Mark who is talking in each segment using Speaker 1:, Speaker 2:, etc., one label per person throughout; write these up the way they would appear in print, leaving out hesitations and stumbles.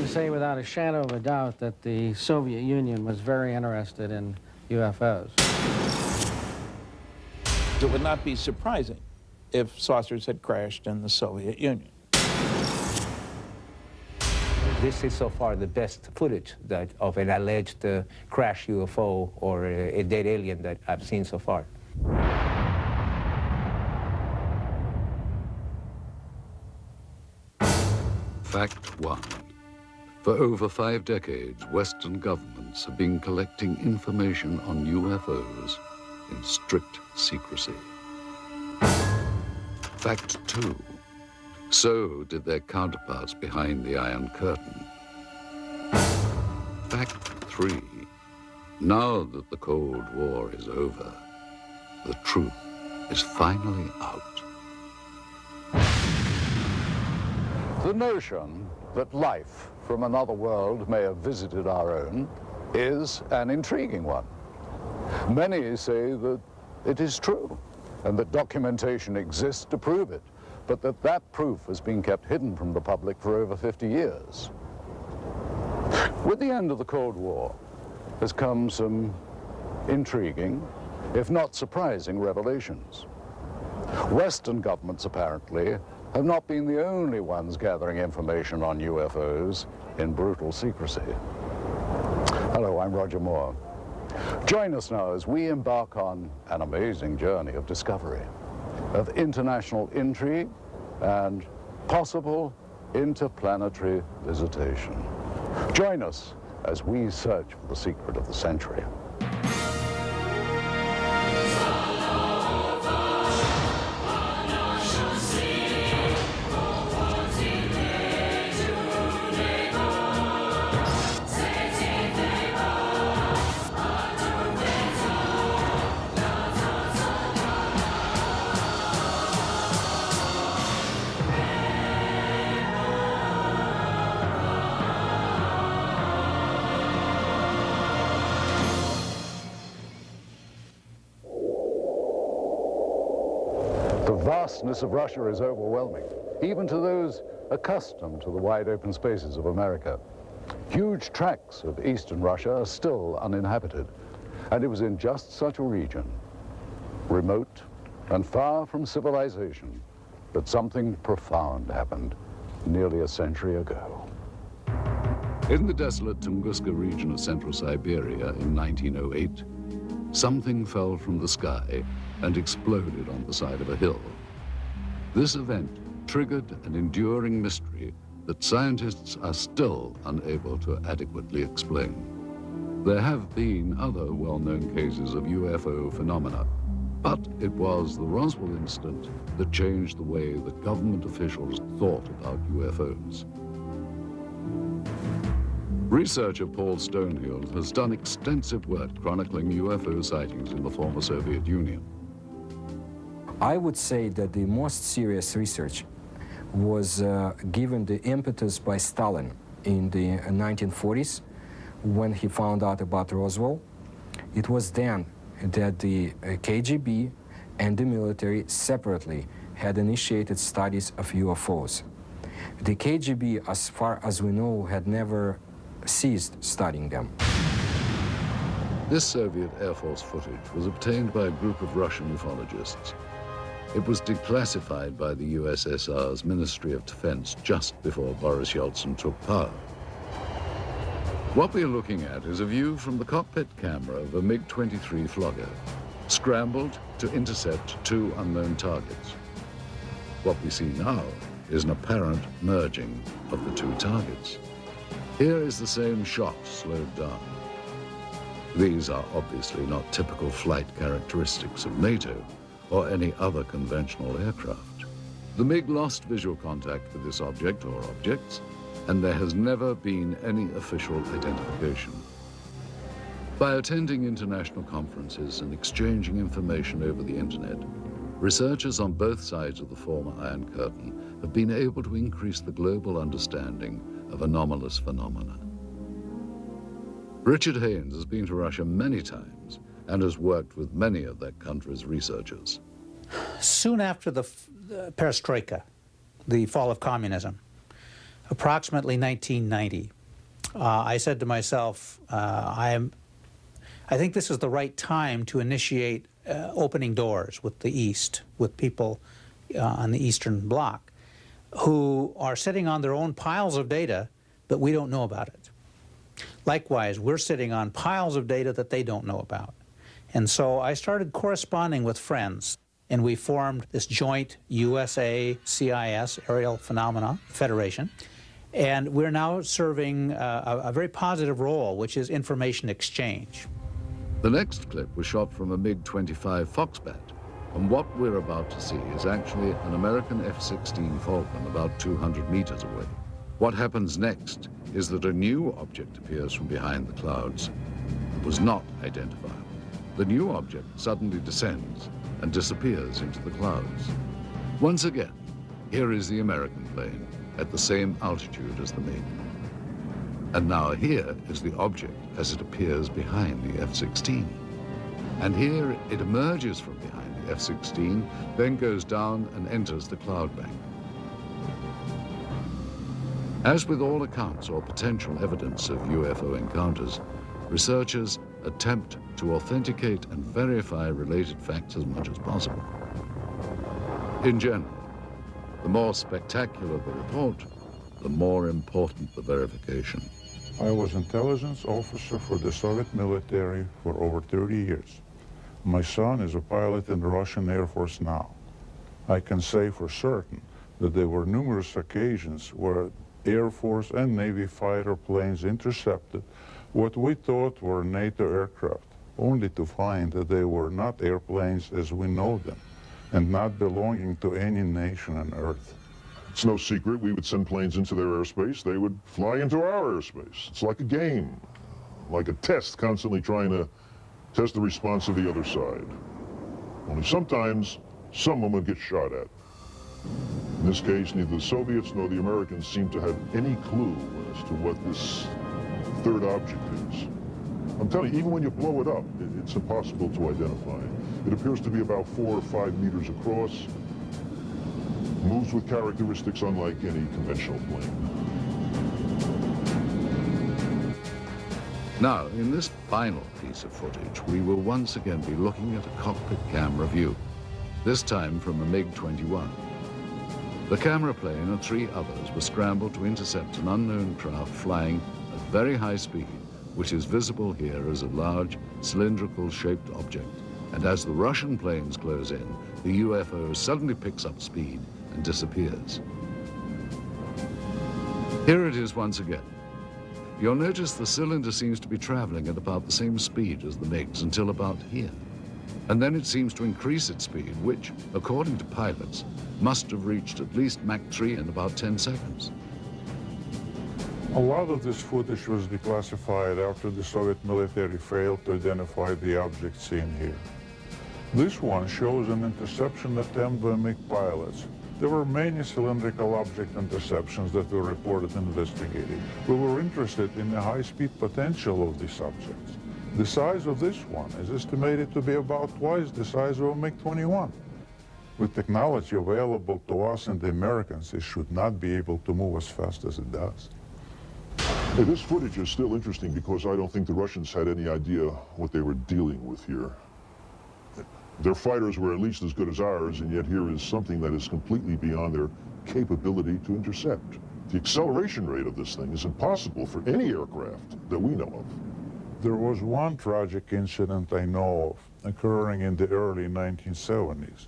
Speaker 1: can say without a shadow of a doubt that the Soviet Union was very interested in UFOs.
Speaker 2: It would not be surprising if saucers had crashed in the Soviet Union.
Speaker 3: This is so far the best footage of an alleged crash UFO or a dead alien that I've seen so far.
Speaker 4: Fact 1. For over 5 decades, Western governments have been collecting information on UFOs in strict secrecy. Fact 2. So did their counterparts behind the Iron Curtain. Fact 3. Now that the Cold War is over, the truth is finally out.
Speaker 5: The notion that life from another world may have visited our own is an intriguing one. Many say that it is true and that documentation exists to prove it, but that proof has been kept hidden from the public for over 50 years. With the end of the Cold War has come some intriguing, if not surprising, revelations. Western governments apparently have not been the only ones gathering information on UFOs in brutal secrecy. Hello, I'm Roger Moore. Join us now as we embark on an amazing journey of discovery, of international intrigue and possible interplanetary visitation. Join us as we search for the secret of the century. The vastness of Russia is overwhelming, even to those accustomed to the wide open spaces of America. Huge tracts of eastern Russia are still uninhabited, and it was in just such a region, remote and far from civilization, that something profound happened nearly a century ago.
Speaker 4: In the desolate Tunguska region of central Siberia in 1908, something fell from the sky and exploded on the side of a hill. This event triggered an enduring mystery that scientists are still unable to adequately explain. There have been other well-known cases of UFO phenomena, but it was the Roswell incident that changed the way that government officials thought about UFOs. Researcher Paul Stonehill has done extensive work chronicling UFO sightings in the former Soviet Union.
Speaker 6: I would say that the most serious research was given the impetus by Stalin in the 1940s when he found out about Roswell. It was then that the KGB and the military separately had initiated studies of UFOs. The KGB, as far as we know, had never ceased studying them.
Speaker 4: This Soviet Air Force footage was obtained by a group of Russian ufologists. It was declassified by the USSR's Ministry of Defense just before Boris Yeltsin took power. What we're looking at is a view from the cockpit camera of a MiG-23 Flogger, scrambled to intercept 2 unknown targets. What we see now is an apparent merging of the 2 targets. Here is the same shot slowed down. These are obviously not typical flight characteristics of NATO or any other conventional aircraft. The MiG lost visual contact with this object or objects, and there has never been any official identification. By attending international conferences and exchanging information over the internet, researchers on both sides of the former Iron Curtain have been able to increase the global understanding of anomalous phenomena. Richard Haynes has been to Russia many times and has worked with many of that country's researchers.
Speaker 7: Soon after the perestroika, the fall of communism, approximately 1990, I said to myself, I think this is the right time to initiate opening doors with the East, with people on the Eastern Bloc who are sitting on their own piles of data, but we don't know about it. Likewise, we're sitting on piles of data that they don't know about. And so I started corresponding with friends, and we formed this joint USA-CIS Aerial Phenomena Federation. And we're now serving a very positive role, which is information exchange.
Speaker 4: The next clip was shot from a MiG-25 Foxbat, and what we're about to see is actually an American F-16 Falcon about 200 meters away. What happens next is that a new object appears from behind the clouds. It was not identifiable. The new object suddenly descends and disappears into the clouds. Once again, here is the American plane at the same altitude as the MiG. And now here is the object as it appears behind the F-16. And here it emerges from behind the F-16, then goes down and enters the cloud bank. As with all accounts or potential evidence of UFO encounters, researchers attempt to authenticate and verify related facts as much as possible. In general, the more spectacular the report, the more important the verification.
Speaker 8: I was intelligence officer for the Soviet military for over 30 years. My son is a pilot in the Russian Air Force now. I can say for certain that there were numerous occasions where Air Force and Navy fighter planes intercepted what we thought were NATO aircraft, only to find that they were not airplanes as we know them, and not belonging to any nation on Earth.
Speaker 9: It's no secret we would send planes into their airspace. They would fly into our airspace. It's like a game, like a test, constantly trying to test the response of the other side. Only sometimes, someone would get shot at. In this case, neither the Soviets nor the Americans seem to have any clue as to what this third object is. I'm telling you, even when you blow it up, it's impossible to identify. It appears to be about 4 or 5 meters across, moves with characteristics unlike any conventional plane.
Speaker 4: Now, in this final piece of footage, we will once again be looking at a cockpit camera view, this time from a MiG-21. The camera plane and 3 others were scrambled to intercept an unknown craft flying at very high speed, which is visible here as a large, cylindrical-shaped object. And as the Russian planes close in, the UFO suddenly picks up speed and disappears. Here it is once again. You'll notice the cylinder seems to be traveling at about the same speed as the MiGs until about here. And then it seems to increase its speed, which, according to pilots, must have reached at least Mach 3 in about 10 seconds.
Speaker 8: A lot of this footage was declassified after the Soviet military failed to identify the object seen here. This one shows an interception attempt by MiG pilots. There were many cylindrical object interceptions that were reported and investigated. We were interested in the high-speed potential of these objects. The size of this one is estimated to be about twice the size of a MiG-21. With technology available to us and the Americans, it should not be able to move as fast as it does.
Speaker 9: Hey, this footage is still interesting because I don't think the Russians had any idea what they were dealing with here. Their fighters were at least as good as ours, and yet here is something that is completely beyond their capability to intercept. The acceleration rate of this thing is impossible for any aircraft that we know of.
Speaker 8: There was one tragic incident I know of occurring in the early 1970s,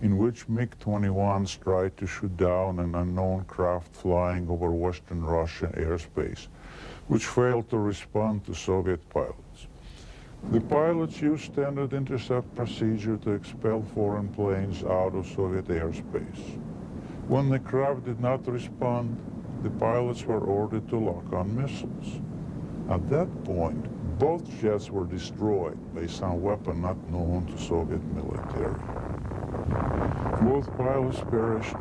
Speaker 8: in which MiG-21s tried to shoot down an unknown craft flying over Western Russian airspace, which failed to respond to Soviet pilots. The pilots used standard intercept procedure to expel foreign planes out of Soviet airspace. When the craft did not respond, the pilots were ordered to lock on missiles. At that point, both jets were destroyed by some weapon not known to Soviet military. Both pilots perished.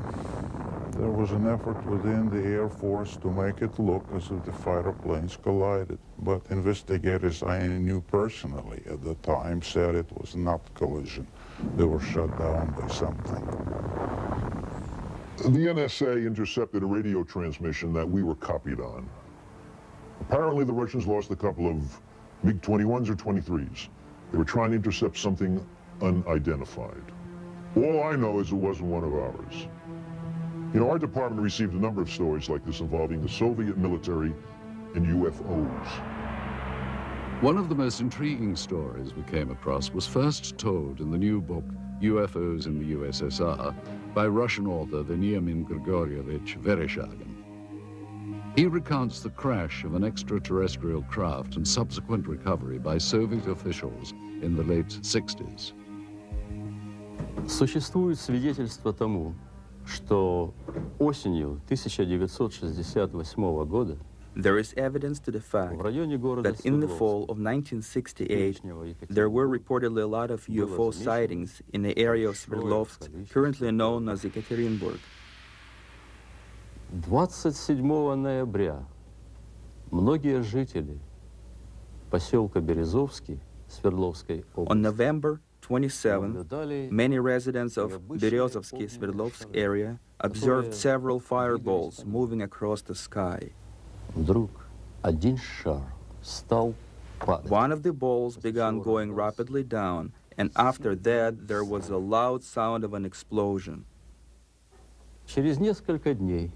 Speaker 8: There was an effort within the Air Force to make it look as if the fighter planes collided, but investigators I knew personally at the time said it was not collision. They were shot down by something.
Speaker 9: The NSA intercepted a radio transmission that we were copied on. Apparently the Russians lost a couple of MiG-21s or 23s. They were trying to intercept something unidentified. All I know is it wasn't one of ours. You know, our department received a number of stories like this involving the Soviet military and UFOs.
Speaker 4: One of the most intriguing stories we came across was first told in the new book, UFOs in the USSR, by Russian author Veniamin Grigorievich Vereshchagin. He recounts the crash of an extraterrestrial craft and subsequent recovery by Soviet officials in the late 60s.
Speaker 10: Существует свидетельство тому, что осенью 1968 года
Speaker 11: there is evidence to the fact that in the fall of 1968, there were reportedly a lot of UFO sightings in the area of Sverdlovsk, currently known as Ekaterinburg.
Speaker 10: 27 ноября многие жители поселка Березовский Свердловской области
Speaker 11: On November 27, many residents of Berezovsky Sverdlovsk area observed several fireballs moving across the sky.
Speaker 10: Вдруг один шар стал падать.
Speaker 11: One of the balls began going rapidly down, and after that there was a loud sound of an explosion.
Speaker 10: Через несколько дней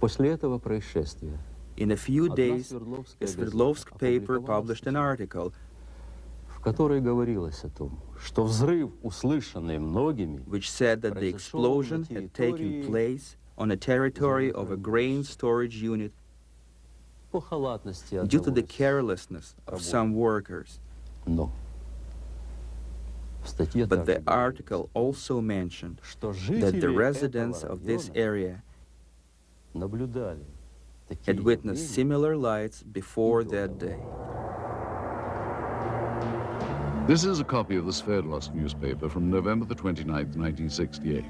Speaker 10: после этого происшествия
Speaker 11: In a few days, a Sverdlovsk paper published an article
Speaker 10: в которой говорилось о том, что взрыв, услышанный многими,
Speaker 11: which said that the explosion had taken place on a territory of a grain storage unit due to the carelessness of some workers.
Speaker 10: Но
Speaker 11: But the article also mentioned that the residents of this area had witnessed similar lights before that day.
Speaker 4: This is a copy of the Sverdlovsk newspaper from November the 29th, 1968.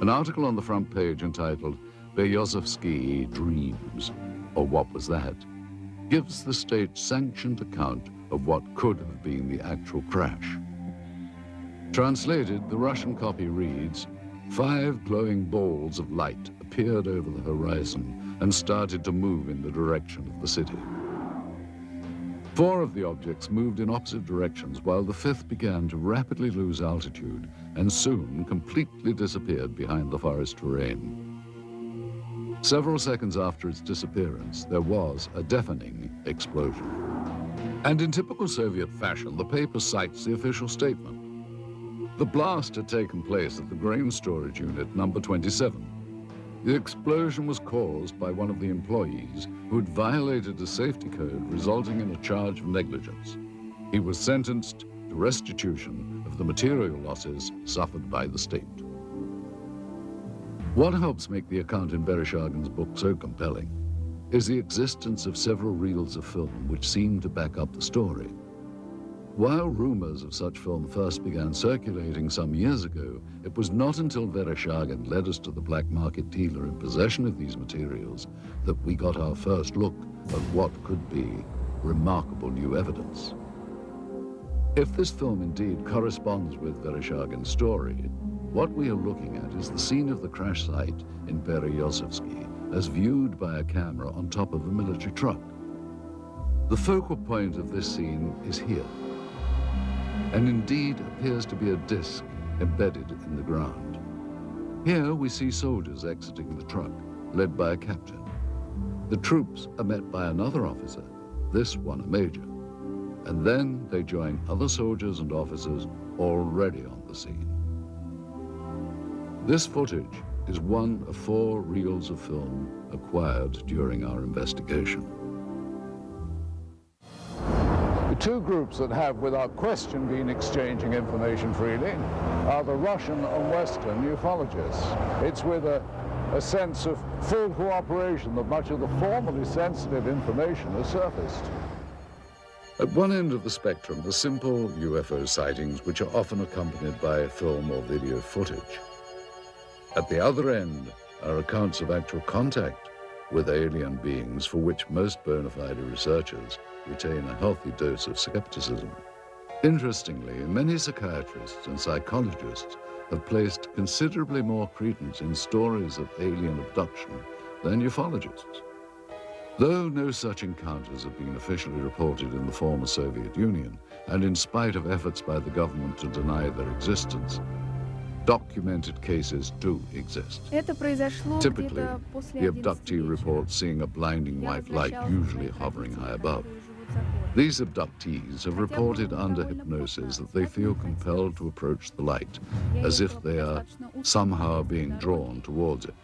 Speaker 4: An article on the front page entitled Berezovsky Dreams, or What Was That?, gives the state's sanctioned account of what could have been the actual crash. Translated, the Russian copy reads, 5 glowing balls of light appeared over the horizon and started to move in the direction of the city. 4 of the objects moved in opposite directions, while the 5th began to rapidly lose altitude and soon completely disappeared behind the forest terrain. Several seconds after its disappearance, there was a deafening explosion. And in typical Soviet fashion, the paper cites the official statement. The blast had taken place at the grain storage unit number 27. The explosion was caused by one of the employees who had violated a safety code, resulting in a charge of negligence. He was sentenced to restitution of the material losses suffered by the state. What helps make the account in Vereshchagin's book so compelling is the existence of several reels of film which seem to back up the story. While rumors of such film first began circulating some years ago, it was not until Vereshchagin led us to the black market dealer in possession of these materials that we got our first look at what could be remarkable new evidence. If this film indeed corresponds with Vereshchagin's story, what we are looking at is the scene of the crash site in Berezovsky as viewed by a camera on top of a military truck. The focal point of this scene is here, and indeed appears to be a disc embedded in the ground. Here we see soldiers exiting the truck, led by a captain. The troops are met by another officer, this one a major, and then they join other soldiers and officers already on the scene. This footage is one of 4 reels of film acquired during our investigation.
Speaker 5: The 2 groups that have, without question, been exchanging information freely are the Russian and Western ufologists. It's with a sense of full cooperation that much of the formerly sensitive information has surfaced.
Speaker 4: At one end of the spectrum are simple UFO sightings which are often accompanied by film or video footage. At the other end are accounts of actual contact with alien beings for which most bona fide researchers retain a healthy dose of skepticism. Interestingly, many psychiatrists and psychologists have placed considerably more credence in stories of alien abduction than ufologists. Though no such encounters have been officially reported in the former Soviet Union, and in spite of efforts by the government to deny their existence, documented cases do exist. Typically, the abductee reports seeing a blinding white light, usually hovering high above. These abductees have reported under hypnosis that they feel compelled to approach the light, as if they are somehow being drawn towards it.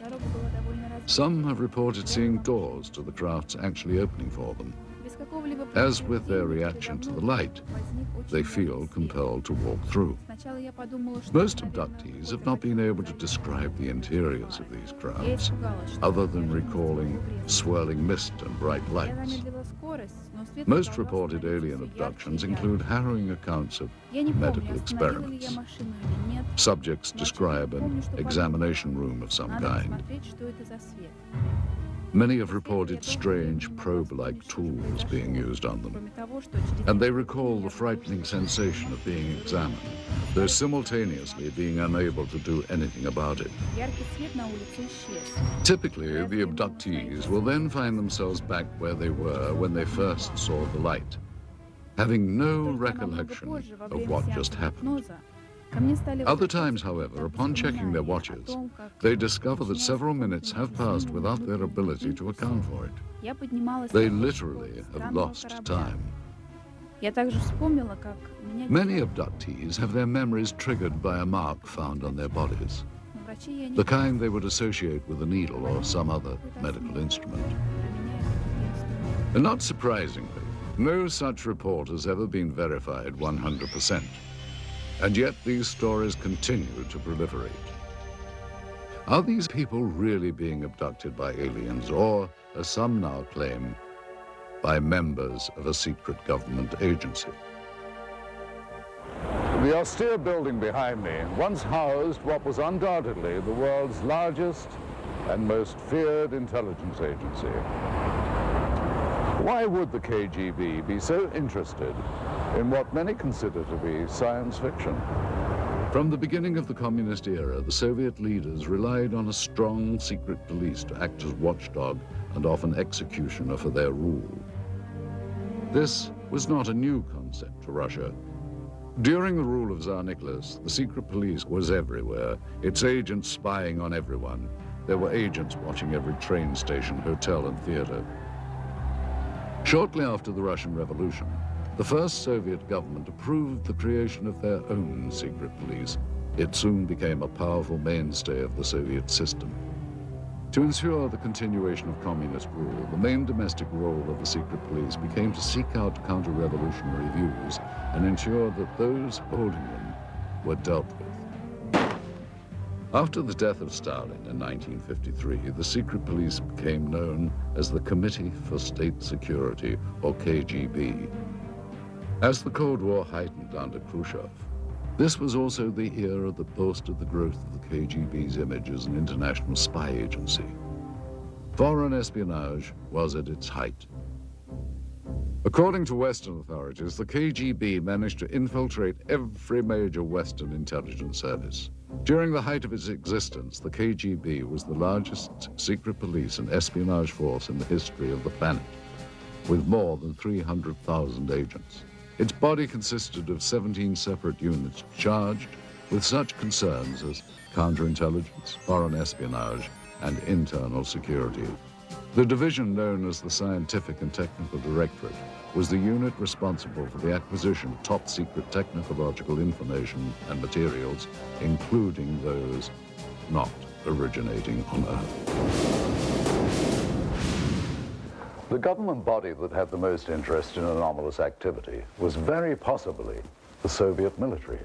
Speaker 4: Some have reported seeing doors to the crafts actually opening for them. As with their reaction to the light, they feel compelled to walk through. Most abductees have not been able to describe the interiors of these crafts, other than recalling swirling mist and bright lights. Most reported alien abductions include harrowing accounts of medical experiments. Subjects describe an examination room of some kind. Many have reported strange probe-like tools being used on them, and they recall the frightening sensation of being examined, though simultaneously being unable to do anything about it. Typically, the abductees will then find themselves back where they were when they first saw the light, having no recollection of what just happened. Other times, however, upon checking their watches, they discover that several minutes have passed without their ability to account for it. They literally have lost time. Many abductees have their memories triggered by a mark found on their bodies, the kind they would associate with a needle or some other medical instrument. And not surprisingly, no such report has ever been verified 100%. And yet these stories continue to proliferate. Are these people really being abducted by aliens, or, as some now claim, by members of a secret government agency?
Speaker 5: The austere building behind me once housed what was undoubtedly the world's largest and most feared intelligence agency. Why would the KGB be so interested in what many consider to be science fiction?
Speaker 4: From the beginning of the communist era, the Soviet leaders relied on a strong secret police to act as watchdog and often executioner for their rule. This was not a new concept to Russia. During the rule of Tsar Nicholas, the secret police was everywhere, its agents spying on everyone. There were agents watching every train station, hotel, and theater. Shortly after the Russian Revolution, the first Soviet government approved the creation of their own secret police. It soon became a powerful mainstay of the Soviet system. To ensure the continuation of communist rule, the main domestic role of the secret police became to seek out counter-revolutionary views and ensure that those holding them were dealt with. After the death of Stalin in 1953, the secret police became known as the Committee for State Security, or KGB. As the Cold War heightened under Khrushchev, this was also the era that boasted the growth of the KGB's image as an international spy agency. Foreign espionage was at its height. According to Western authorities, the KGB managed to infiltrate every major Western intelligence service. During the height of its existence, the KGB was the largest secret police and espionage force in the history of the planet, with more than 300,000 agents. Its body consisted of 17 separate units charged with such concerns as counterintelligence, foreign espionage, and internal security. The division known as the Scientific and Technical Directorate was the unit responsible for the acquisition of top-secret technological information and materials, including those not originating on Earth.
Speaker 5: The government body that had the most interest in anomalous activity was very possibly the Soviet military.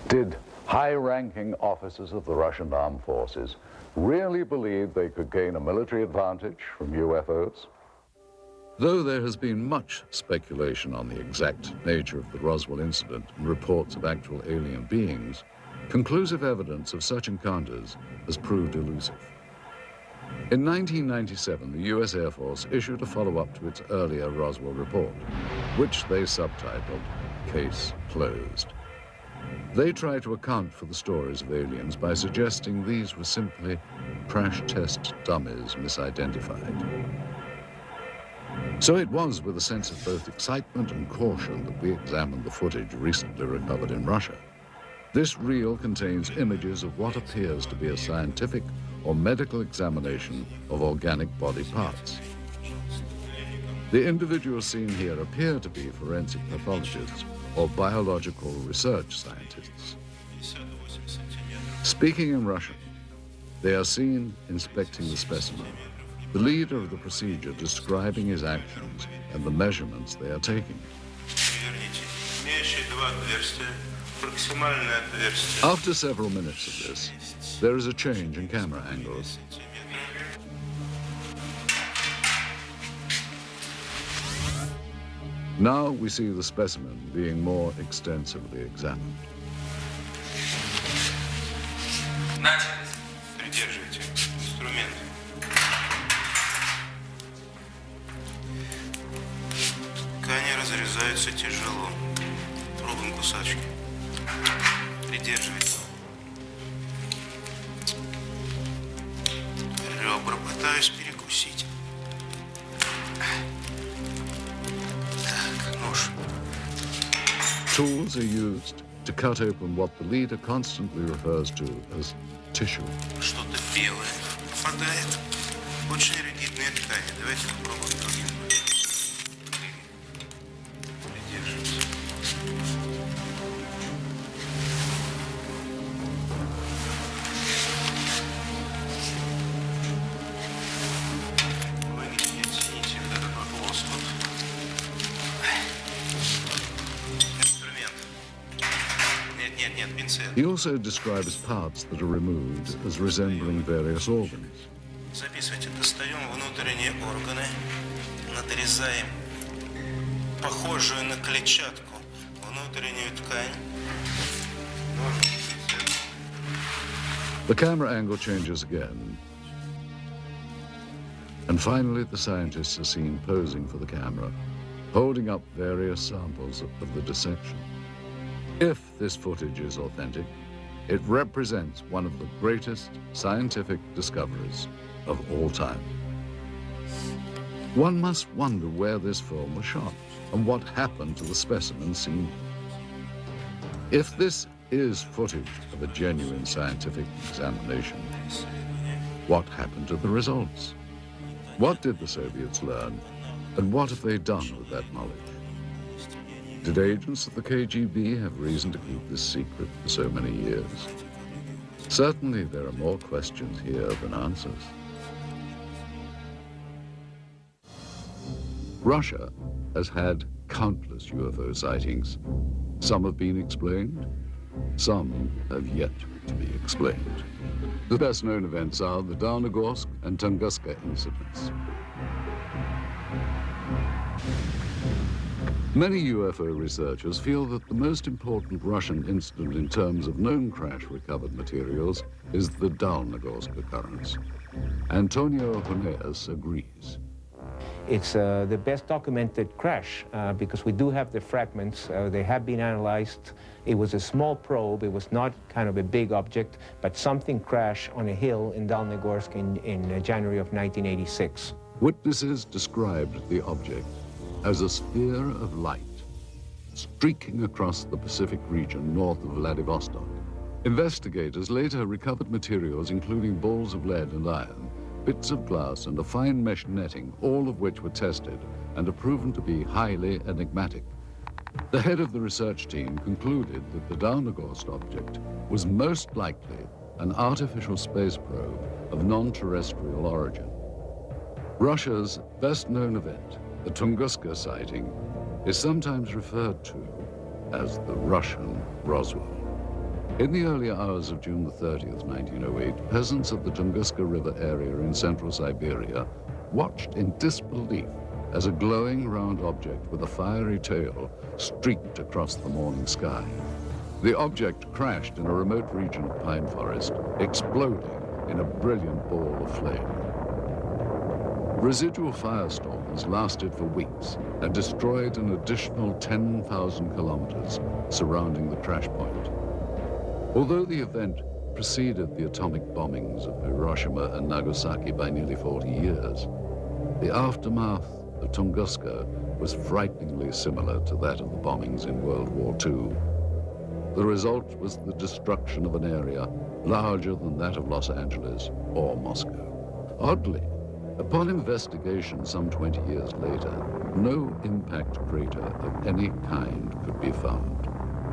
Speaker 5: Did high-ranking officers of the Russian armed forces really believe they could gain a military advantage from UFOs?
Speaker 4: Though there has been much speculation on the exact nature of the Roswell incident and reports of actual alien beings, conclusive evidence of such encounters has proved elusive. In 1997, the U.S. Air Force issued a follow-up to its earlier Roswell report, which they subtitled Case Closed. They try to account for the stories of aliens by suggesting these were simply crash test dummies misidentified. So it was with a sense of both excitement and caution that we examined the footage recently recovered in Russia. This reel contains images of what appears to be a scientific or medical examination of organic body parts. The individuals seen here appear to be forensic pathologists or biological research scientists. Speaking in Russian, they are seen inspecting the specimen, the leader of the procedure describing his actions and the measurements they are taking. After several minutes of this, there is a change in camera angles. Now we see the specimen being more extensively examined.
Speaker 12: Придерживайте инструмент. Ткани разрезаются тяжело. Пробуем кусачки. Придерживайте. Ребра пытаюсь перекусить. Так, нож.
Speaker 4: Tools are used to cut open what the leader constantly refers to as tissue.
Speaker 12: Что-то белое попадает. Очень ригидные ткани. Давайте попробуем другим. Придерживайте. Вы не оцените вот этот вот лоскут. Инструмент. Нет, пинцет.
Speaker 4: He also describes parts that are removed as resembling various organs.
Speaker 12: Записывайте, достаем внутренние органы, надрезаем похожую на клетчатку внутреннюю ткань.
Speaker 4: The camera angle changes again. And finally, the scientists are seen posing for the camera, holding up various samples of the dissection. If this footage is authentic, it represents one of the greatest scientific discoveries of all time. One must wonder where this film was shot and what happened to the specimen seen. If this is footage of a genuine scientific examination, what happened to the results? What did the Soviets learn, and what have they done with that knowledge? Did agents of the KGB have reason to keep this secret for so many years? Certainly there are more questions here than answers. Russia has had countless UFO sightings. Some have been explained, some have yet to be explained. The best known events are the Dawnagorsk and Tunguska incidents. Many UFO researchers feel that the most important Russian incident in terms of known crash recovered materials is the Dawnagorsk occurrence. Antonio Huneas agrees.
Speaker 3: It's the best documented crash because we do have the fragments. They have been analyzed. It was a small probe. It was not kind of a big object, but something crashed on a hill in Dawnagorsk in January of 1986.
Speaker 4: Witnesses described the object as a sphere of light streaking across the Pacific region north of Vladivostok. Investigators later recovered materials including balls of lead and iron, bits of glass and a fine mesh netting, all of which were tested and are proven to be highly enigmatic. The head of the research team concluded that the Dawnagorsk object was most likely an artificial space probe of non-terrestrial origin. Russia's best-known event, the Tunguska sighting, is sometimes referred to as the Russian Roswell. In the early hours of June the 30th, 1908, peasants of the Tunguska River area in central Siberia watched in disbelief as a glowing round object with a fiery tail streaked across the morning sky. The object crashed in a remote region of pine forest, exploding in a brilliant ball of flame. Residual firestorms lasted for weeks and destroyed an additional 10,000 kilometers surrounding the crash point. Although the event preceded the atomic bombings of Hiroshima and Nagasaki by nearly 40 years, the aftermath of Tunguska was frighteningly similar to that of the bombings in World War II. The result was the destruction of an area larger than that of Los Angeles or Moscow. Oddly, upon investigation some 20 years later, no impact crater of any kind could be found.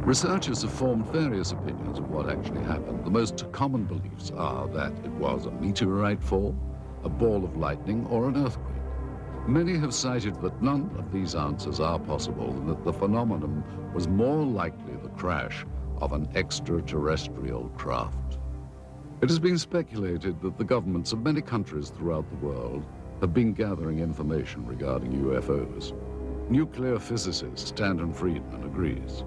Speaker 4: Researchers have formed various opinions of what actually happened. The most common beliefs are that it was a meteorite fall, a ball of lightning, or an earthquake. Many have cited that none of these answers are possible and that the phenomenon was more likely the crash of an extraterrestrial craft. It has been speculated that the governments of many countries throughout the world have been gathering information regarding UFOs. Nuclear physicist Stanton Friedman agrees.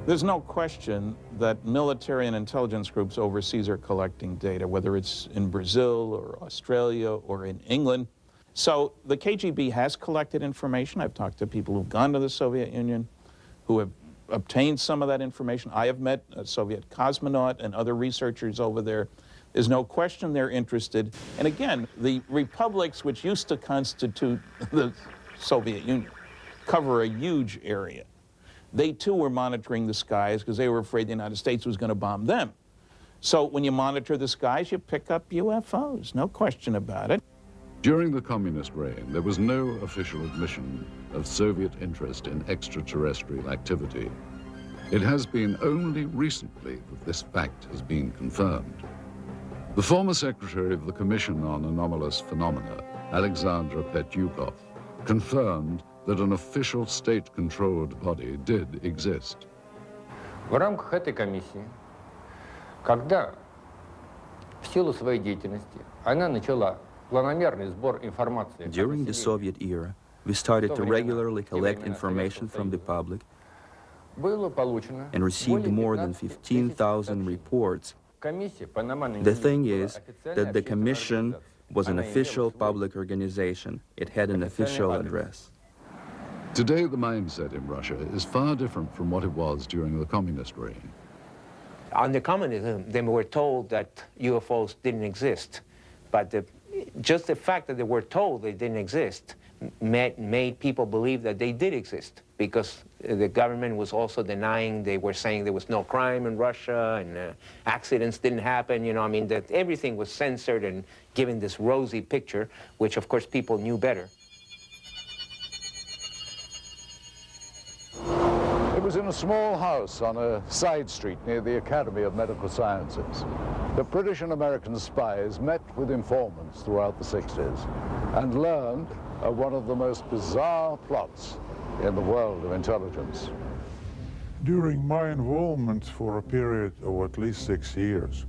Speaker 2: There's no question that military and intelligence groups overseas are collecting data, whether it's in Brazil or Australia or in England. So the KGB has collected information. I've talked to people who've gone to the Soviet Union, who have obtained some of that information. I have met a Soviet cosmonaut and other researchers over there. There's no question they're interested. And again, the republics which used to constitute the Soviet Union cover a huge area. They too were monitoring the skies because they were afraid the United States was going to bomb them. So when you monitor the skies, you pick up UFOs, no question about it.
Speaker 4: During the communist reign, there was no official admission of Soviet interest in extraterrestrial activity. It has been only recently that this fact has been confirmed. The former secretary of the Commission on Anomalous Phenomena, Alexandra Petyukov, confirmed that an official state-controlled body did exist.
Speaker 13: В рамках этой комиссии, когда в силу своей деятельности она начала планомерный сбор информации.
Speaker 11: During the Soviet era, we started to regularly collect information from the public and received more than 15,000 reports. The thing is that the Commission was an official public organization. It had an official address.
Speaker 4: Today, the mindset in Russia is far different from what it was during the communist reign.
Speaker 3: Under communism, they were told that UFOs didn't exist, but just the fact that they were told they didn't exist made people believe that they did exist, because the government was also denying. They were saying there was no crime in Russia and accidents didn't happen, you know, I mean, that everything was censored and giving this rosy picture, which of course people knew better.
Speaker 5: It was in a small house on a side street near the Academy of Medical Sciences. The British and American spies met with informants throughout the 60s and learned of one of the most bizarre plots in the world of intelligence.
Speaker 8: During my involvement for a period of at least 6 years,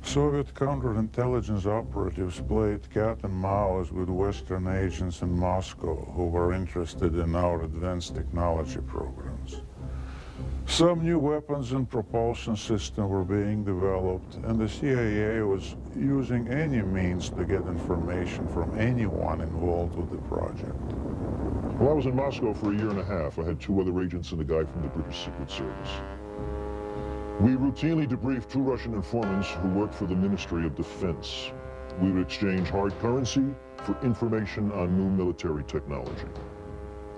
Speaker 8: Soviet counterintelligence operatives played cat and mouse with Western agents in Moscow who were interested in our advanced technology programs. Some new weapons and propulsion systems were being developed, and the CIA was using any means to get information from anyone involved with the project.
Speaker 9: While I was in Moscow for a year and a half, I had 2 other agents and a guy from the British Secret Service. We routinely debriefed 2 Russian informants who worked for the Ministry of Defense. We would exchange hard currency for information on new military technology.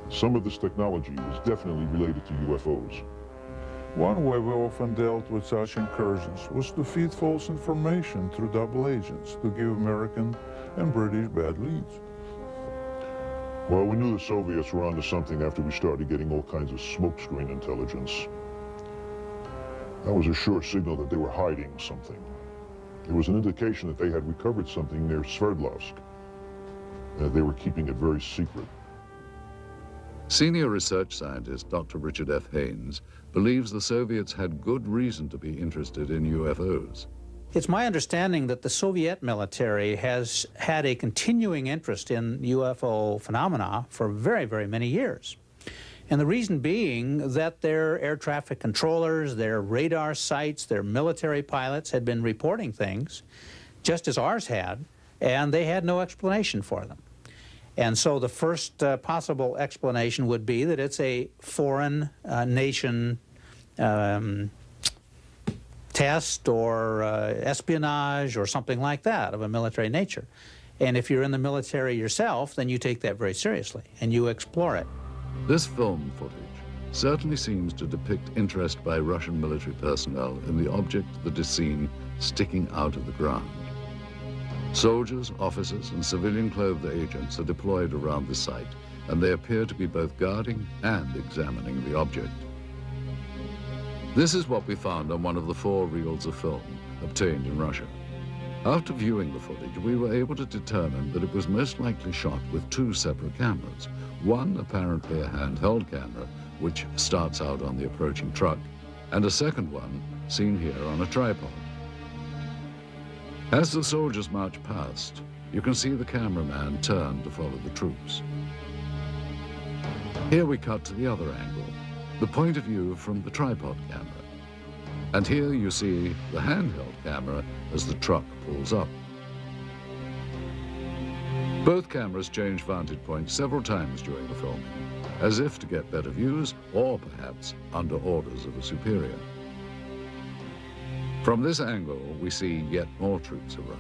Speaker 9: Some of this technology was definitely related to UFOs.
Speaker 8: One way we often dealt with such incursions was to feed false information through double agents to give American and British bad leads.
Speaker 9: Well, we knew the Soviets were onto something after we started getting all kinds of smokescreen intelligence. That was a sure signal that they were hiding something. It was an indication that they had recovered something near Sverdlovsk. They were keeping it very secret.
Speaker 4: Senior research scientist Dr. Richard F. Haynes believes the Soviets had good reason to be interested in UFOs.
Speaker 7: It's my understanding that the Soviet military has had a continuing interest in UFO phenomena for very, very many years. And the reason being that their air traffic controllers, their radar sites, their military pilots had been reporting things, just as ours had, and they had no explanation for them. And so the first possible explanation would be that it's a foreign nation test or espionage or something like that of a military nature. And if you're in the military yourself, then you take that very seriously and you explore it.
Speaker 4: This film footage certainly seems to depict interest by Russian military personnel in the object that is seen sticking out of the ground. Soldiers, officers, and civilian-clothed agents are deployed around the site, and they appear to be both guarding and examining the object. This is what we found on one of the 4 reels of film obtained in Russia. After viewing the footage, we were able to determine that it was most likely shot with 2 separate cameras. One apparently a handheld camera, which starts out on the approaching truck, and a second one seen here on a tripod. As the soldiers march past, you can see the cameraman turn to follow the troops. Here we cut to the other angle, the point of view from the tripod camera. And here you see the handheld camera as the truck pulls up. Both cameras change vantage points several times during the filming, as if to get better views or perhaps under orders of a superior. From this angle, we see yet more troops arrive.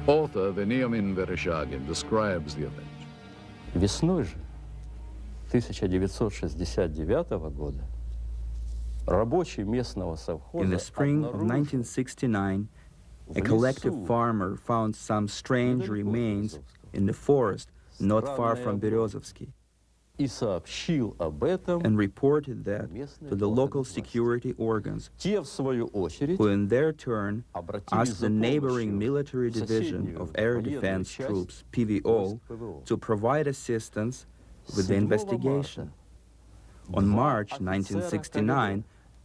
Speaker 4: Author Veniamin Vereshchagin describes the event.
Speaker 10: Весной же 1969 года рабочий местного совхоза
Speaker 11: In the spring of 1969, a collective farmer found some strange remains in the forest not far from Berezovsky
Speaker 10: и сообщил об этом,
Speaker 11: and reported that to the local security organs,
Speaker 10: те, в свою очередь,
Speaker 11: who in their turn
Speaker 10: обратились
Speaker 11: asked
Speaker 10: за
Speaker 11: the neighboring
Speaker 10: помощью
Speaker 11: military division
Speaker 10: соседнюю
Speaker 11: of Air
Speaker 10: военную
Speaker 11: Defense
Speaker 10: часть
Speaker 11: Troops, PVO, to provide assistance with the
Speaker 10: 7
Speaker 11: investigation.
Speaker 10: марта
Speaker 11: On
Speaker 10: два
Speaker 11: March
Speaker 10: офицера
Speaker 11: 1969,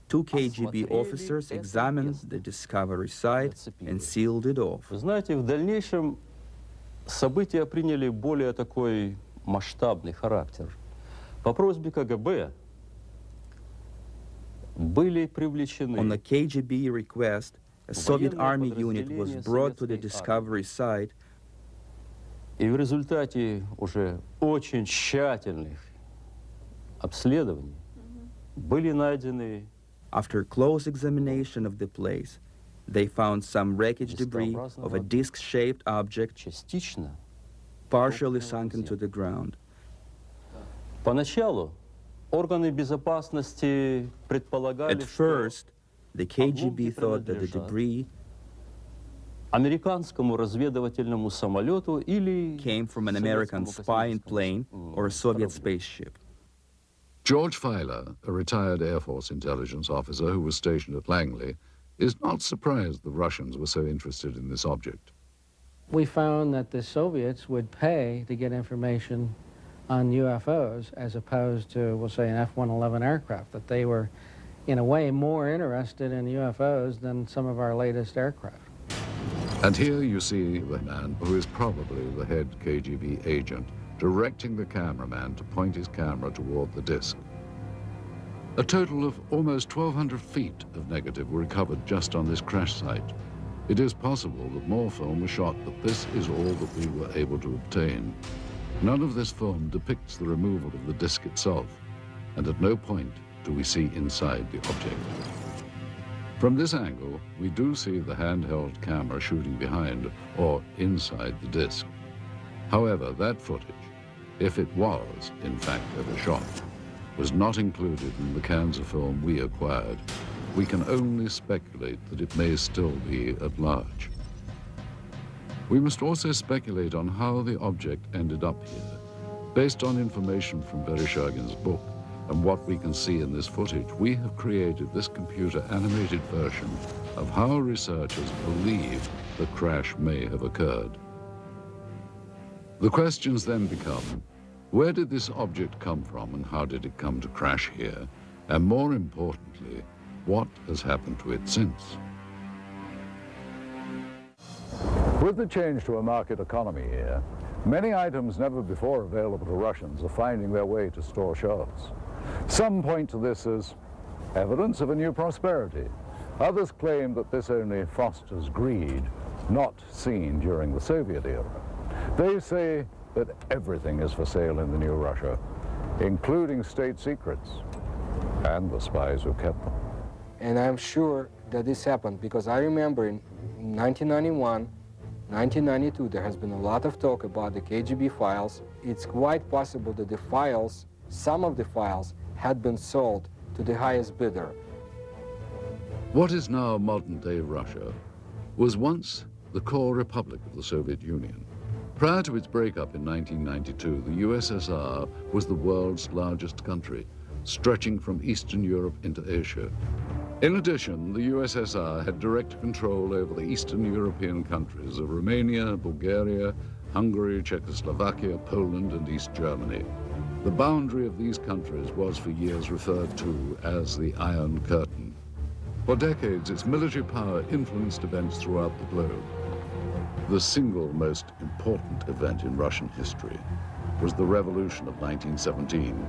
Speaker 11: 2 KGB
Speaker 10: осмотрели
Speaker 11: officers
Speaker 10: это
Speaker 11: examined
Speaker 10: место
Speaker 11: the discovery site
Speaker 10: оцепили.
Speaker 11: and sealed it off.
Speaker 10: Вы знаете, в дальнейшем события приняли более такой масштабный характер. По просьбе КГБ были привлечены
Speaker 11: On the KGB request, a Soviet
Speaker 10: военные
Speaker 11: army unit was
Speaker 10: подразделения
Speaker 11: brought to the
Speaker 10: советской
Speaker 11: discovery site,
Speaker 10: и в результате уже очень тщательных обследований были найдены
Speaker 11: after close examination of the place. They found some wreckage debris of a disc-shaped object
Speaker 10: частично.
Speaker 11: partially sunk into the ground.
Speaker 10: Поначалу органы безопасности предполагали,
Speaker 11: At
Speaker 10: что
Speaker 11: first, the KGB thought that the debris
Speaker 10: американскому разведывательному самолету или
Speaker 11: came from an American spying plane or a Soviet spaceship.
Speaker 4: George Filer, a retired Air Force intelligence officer who was stationed at Langley, is not surprised the Russians were so interested in this object.
Speaker 1: We found that the Soviets would pay to get information on UFOs as opposed to, we'll say, an F-111 aircraft, that they were, in a way, more interested in UFOs than some of our latest aircraft.
Speaker 4: And here you see the man who is probably the head KGB agent directing the cameraman to point his camera toward the disc. A total of almost 1,200 feet of negative were recovered just on this crash site. It is possible that more film was shot, but this is all that we were able to obtain. None of this film depicts the removal of the disc itself, and at no point do we see inside the object. From this angle, we do see the handheld camera shooting behind or inside the disc. However, that footage, if it was, in fact, ever shot, was not included in the cans of film we acquired. We can only speculate that it may still be at large. We must also speculate on how the object ended up here. Based on information from Vereshchagin's book and what we can see in this footage, we have created this computer-animated version of how researchers believe the crash may have occurred. The questions then become, where did this object come from and how did it come to crash here? And more importantly, what has happened to it since?
Speaker 5: With the change to a market economy here, many items never before available to Russians are finding their way to store shelves. Some point to this as evidence of a new prosperity. Others claim that this only fosters greed, not seen during the Soviet era. They say that everything is for sale in the new Russia, including state secrets and the spies who kept them.
Speaker 6: And I'm sure that this happened because I remember in 1991, 1992, there has been a lot of talk about the KGB files. It's quite possible that the files, some of the files, had been sold to the highest bidder.
Speaker 4: What is now modern-day Russia was once the core republic of the Soviet Union. Prior to its breakup in 1992, the USSR was the world's largest country, stretching from Eastern Europe into Asia. In addition, the USSR had direct control over the Eastern European countries of Romania, Bulgaria, Hungary, Czechoslovakia, Poland, and East Germany. The boundary of these countries was for years referred to as the Iron Curtain. For decades, its military power influenced events throughout the globe. The single most important event in Russian history was the Revolution of 1917.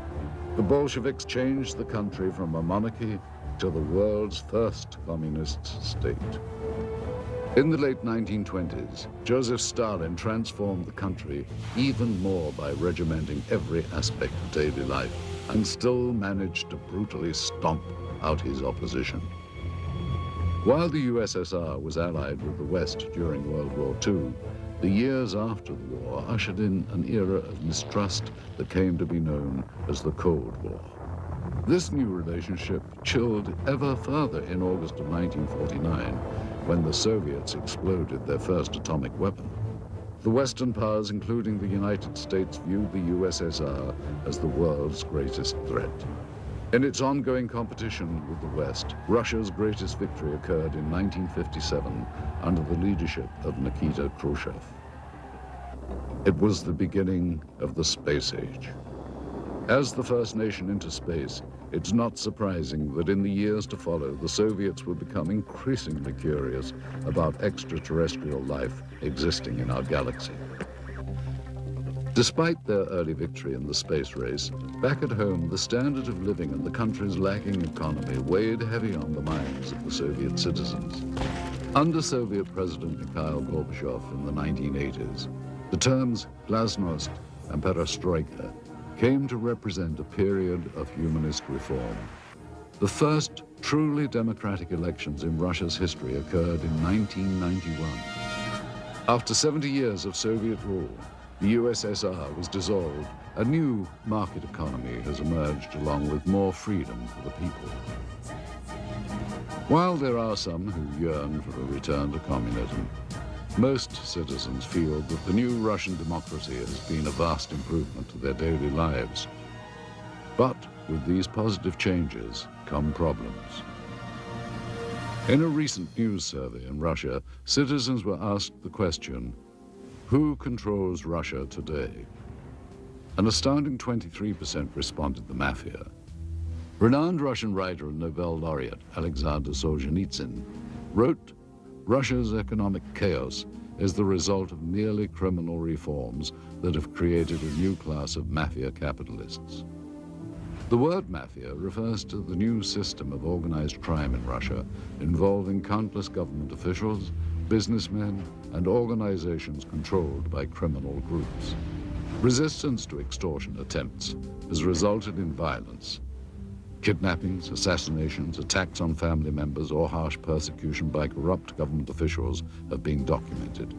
Speaker 4: The Bolsheviks changed the country from a monarchy to the world's first communist state. In the late 1920s, Joseph Stalin transformed the country even more by regimenting every aspect of daily life and still managed to brutally stomp out his opposition. While the USSR was allied with the West during World War II, the years after the war ushered in an era of mistrust that came to be known as the Cold War. This new relationship chilled ever further in August of 1949, when the Soviets exploded their first atomic weapon. The Western powers, including the United States, viewed the USSR as the world's greatest threat. In its ongoing competition with the West, Russia's greatest victory occurred in 1957 under the leadership of Nikita Khrushchev. It was the beginning of the space age. As the first nation into space, it's not surprising that in the years to follow, the Soviets would become increasingly curious about extraterrestrial life existing in our galaxy. Despite their early victory in the space race, back at home, the standard of living and the country's lagging economy weighed heavy on the minds of the Soviet citizens. Under Soviet President Mikhail Gorbachev in the 1980s, the terms glasnost and perestroika came to represent a period of humanist reform. The first truly democratic elections in Russia's history occurred in 1991. After 70 years of Soviet rule, the USSR was dissolved. A new market economy has emerged along with more freedom for the people. While there are some who yearn for a return to communism, most citizens feel that the new Russian democracy has been a vast improvement to their daily lives. But with these positive changes come problems. In a recent news survey in Russia, citizens were asked the question, who controls Russia today? An astounding 23% responded the mafia. Renowned Russian writer and Nobel laureate Alexander Solzhenitsyn wrote, Russia's economic chaos is the result of merely criminal reforms that have created a new class of mafia capitalists. The word mafia refers to the new system of organized crime in Russia involving countless government officials, businessmen, and organizations controlled by criminal groups. Resistance to extortion attempts has resulted in violence. Kidnappings, assassinations, attacks on family members, or harsh persecution by corrupt government officials have been documented.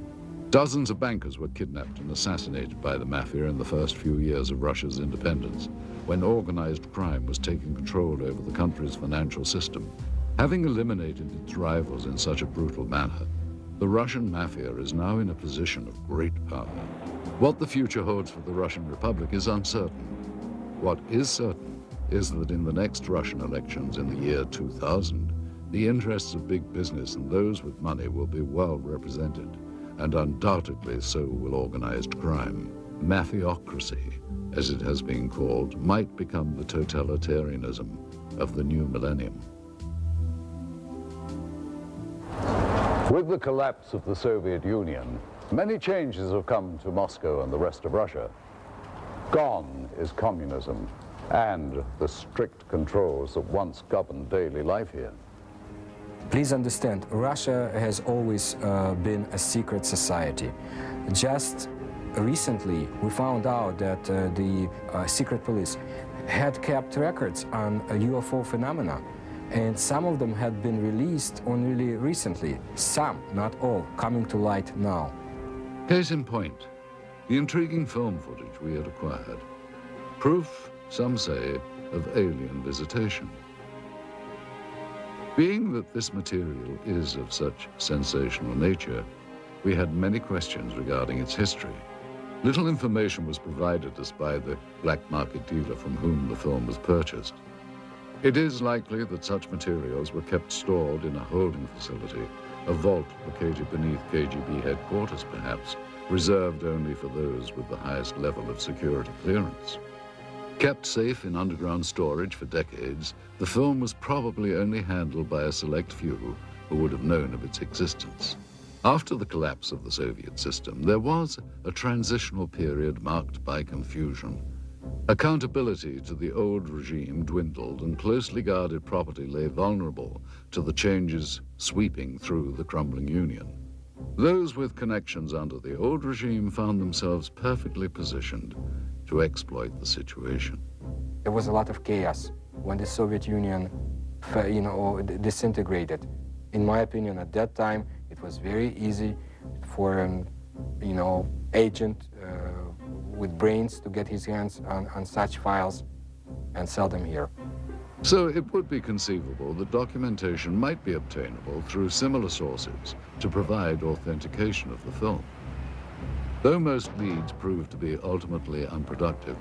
Speaker 4: Dozens of bankers were kidnapped and assassinated by the mafia in the first few years of Russia's independence, when organized crime was taking control over the country's financial system. Having eliminated its rivals in such a brutal manner, the Russian mafia is now in a position of great power. What the future holds for the Russian Republic is uncertain. What is certain is that in the next Russian elections in the year 2000, the interests of big business and those with money will be well represented, and undoubtedly so will organized crime. Mafiocracy, as it has been called, might become the totalitarianism of the new millennium.
Speaker 5: With the collapse of the Soviet Union, many changes have come to Moscow and the rest of Russia. Gone is communism and the strict controls that once governed daily life here.
Speaker 6: Please understand, Russia has always been a secret society. Just recently, we found out that the secret police had kept records on UFO phenomena, and some of them had been released only recently. Some, not all, coming to light now.
Speaker 4: Case in point, the intriguing film footage we had acquired. Proof, some say, of alien visitation. Being that this material is of such sensational nature, we had many questions regarding its history. Little information was provided us by the black market dealer from whom the film was purchased. It is likely that such materials were kept stored in a holding facility, a vault located beneath KGB headquarters perhaps, reserved only for those with the highest level of security clearance. Kept safe in underground storage for decades, the film was probably only handled by a select few who would have known of its existence. After the collapse of the Soviet system, there was a transitional period marked by confusion. Accountability to the old regime dwindled, and closely guarded property lay vulnerable to the changes sweeping through the crumbling Union. Those with connections under the old regime found themselves perfectly positioned to exploit the situation.
Speaker 6: There was a lot of chaos when the Soviet Union, disintegrated. In my opinion, at that time, it was very easy for an, agent with brains to get his hands on such files and sell them here.
Speaker 4: So it would be conceivable that documentation might be obtainable through similar sources to provide authentication of the film. Though most leads proved to be ultimately unproductive,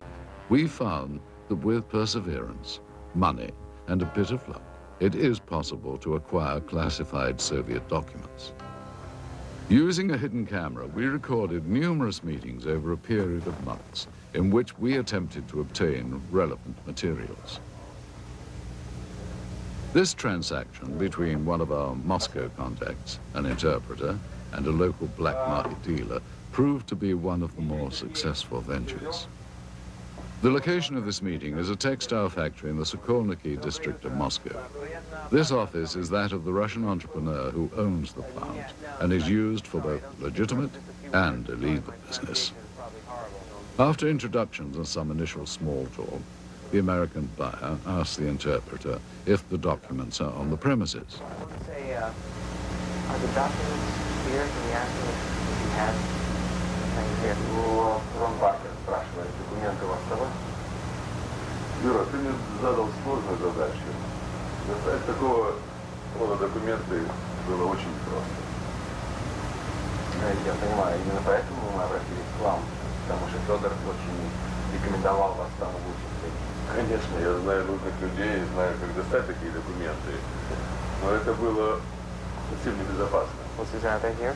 Speaker 4: we found that with perseverance, money, and a bit of luck, it is possible to acquire classified Soviet documents. Using a hidden camera, we recorded numerous meetings over a period of months in which we attempted to obtain relevant materials. This transaction between one of our Moscow contacts, an interpreter, and a local black market dealer proved to be one of the more successful ventures. The location of this meeting is a textile factory in the Sokolniki district of Moscow. This office is that of the Russian entrepreneur who owns the plant and is used for both legitimate and illegal business. After introductions and some initial small talk, the American buyer asks the interpreter if the documents are on the premises.
Speaker 14: Are the documents here? Can we ask him if he has things here?
Speaker 15: Юра, ты мне задал сложную задачу. Достать такого рода документы было очень просто.
Speaker 14: Я понимаю, именно поэтому мы обратились к вам, потому что Федор очень рекомендовал вас там лучше.
Speaker 15: Конечно, я знаю нужных людей, знаю, как достать такие документы, но это было совсем небезопасно.
Speaker 14: Was his out here?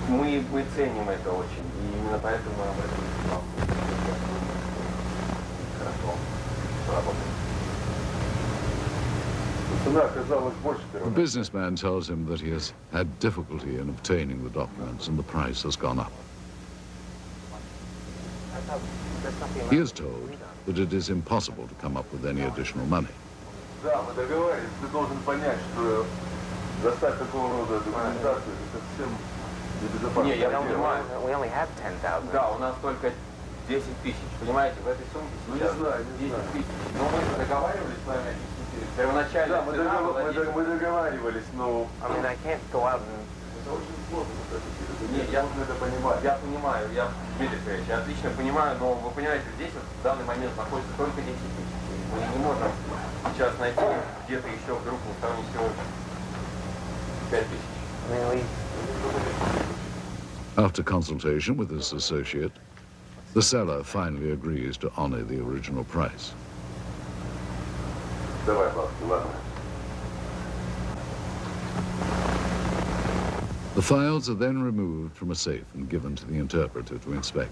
Speaker 14: Мы ценим это очень, и именно поэтому мы обратились к вам. Хорошо, поработаем.
Speaker 15: Цена оказалась больше первого.
Speaker 4: The businessman tells him that he has had difficulty in obtaining the documents and the price has gone up. He is told that it is impossible to come up with any additional money.
Speaker 15: Да, мы договаривались, ты должен понять, что достать такого рода документацию это совсем небезопасно.
Speaker 14: Не, я понимаю. We only have 10,000. Да, у нас только 10 тысяч, понимаете, в этой сумке сейчас 10 тысяч. Но мы договаривались с вами, первоначально.
Speaker 15: Да, мы договаривались, но...
Speaker 14: I mean, I can't go out and...
Speaker 15: Это очень сложно,
Speaker 14: Нет, я это понимаю. Я понимаю, Дмитрий, я отлично понимаю, но вы понимаете, здесь вот в данный момент находится только 10 тысяч. Мы не можем сейчас найти где-то еще вдруг на стороне всего 5 тысяч.
Speaker 4: After consultation with his associate, the seller finally agrees to honor the original price.
Speaker 15: Давай, ладно.
Speaker 4: The files are then removed from a safe and given to the interpreter to inspect.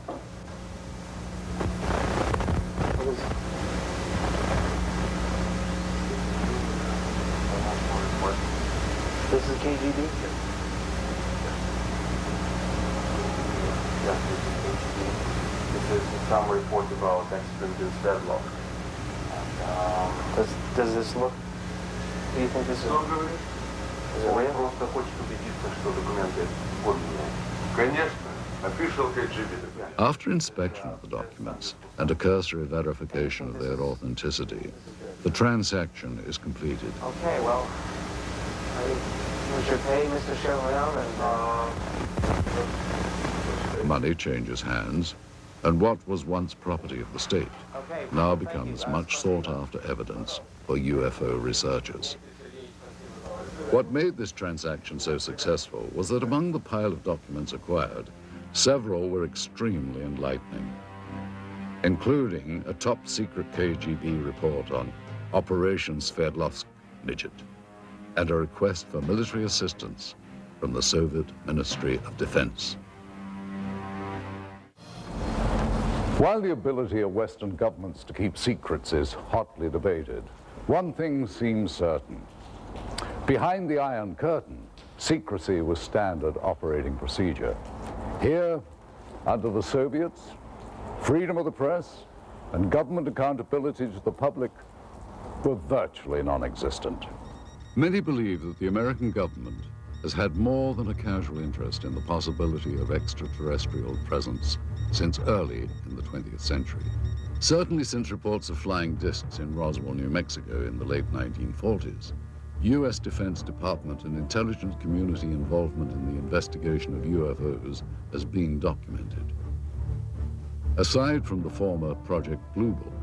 Speaker 14: This is KGB?
Speaker 15: Yeah, this is KGB. This is some report about accident in Sverdlov.
Speaker 14: Does this look... Do you think this is...
Speaker 15: Он просто хочет убедиться, что документы подлинные. Конечно, official KGB.
Speaker 4: After inspection of the documents and a cursory verification of their authenticity, the transaction is completed.
Speaker 14: Okay, well,
Speaker 1: We should pay Mr. Chevalier and...
Speaker 4: Money changes hands, and what was once property of the state now becomes much sought-after evidence for UFO researchers. What made this transaction so successful was that among the pile of documents acquired, several were extremely enlightening, including a top-secret KGB report on Operation Sverdlovsk Midget and a request for military assistance from the Soviet Ministry of Defense.
Speaker 5: While the ability of Western governments to keep secrets is hotly debated, one thing seems certain. Behind the Iron Curtain, secrecy was standard operating procedure. Here, under the Soviets, freedom of the press and government accountability to the public were virtually non-existent.
Speaker 4: Many believe that the American government has had more than a casual interest in the possibility of extraterrestrial presence since early in the 20th century. Certainly since reports of flying discs in Roswell, New Mexico in the late 1940s, U.S. Defense Department and intelligence community involvement in the investigation of UFOs has been documented. Aside from the former Project Blue Book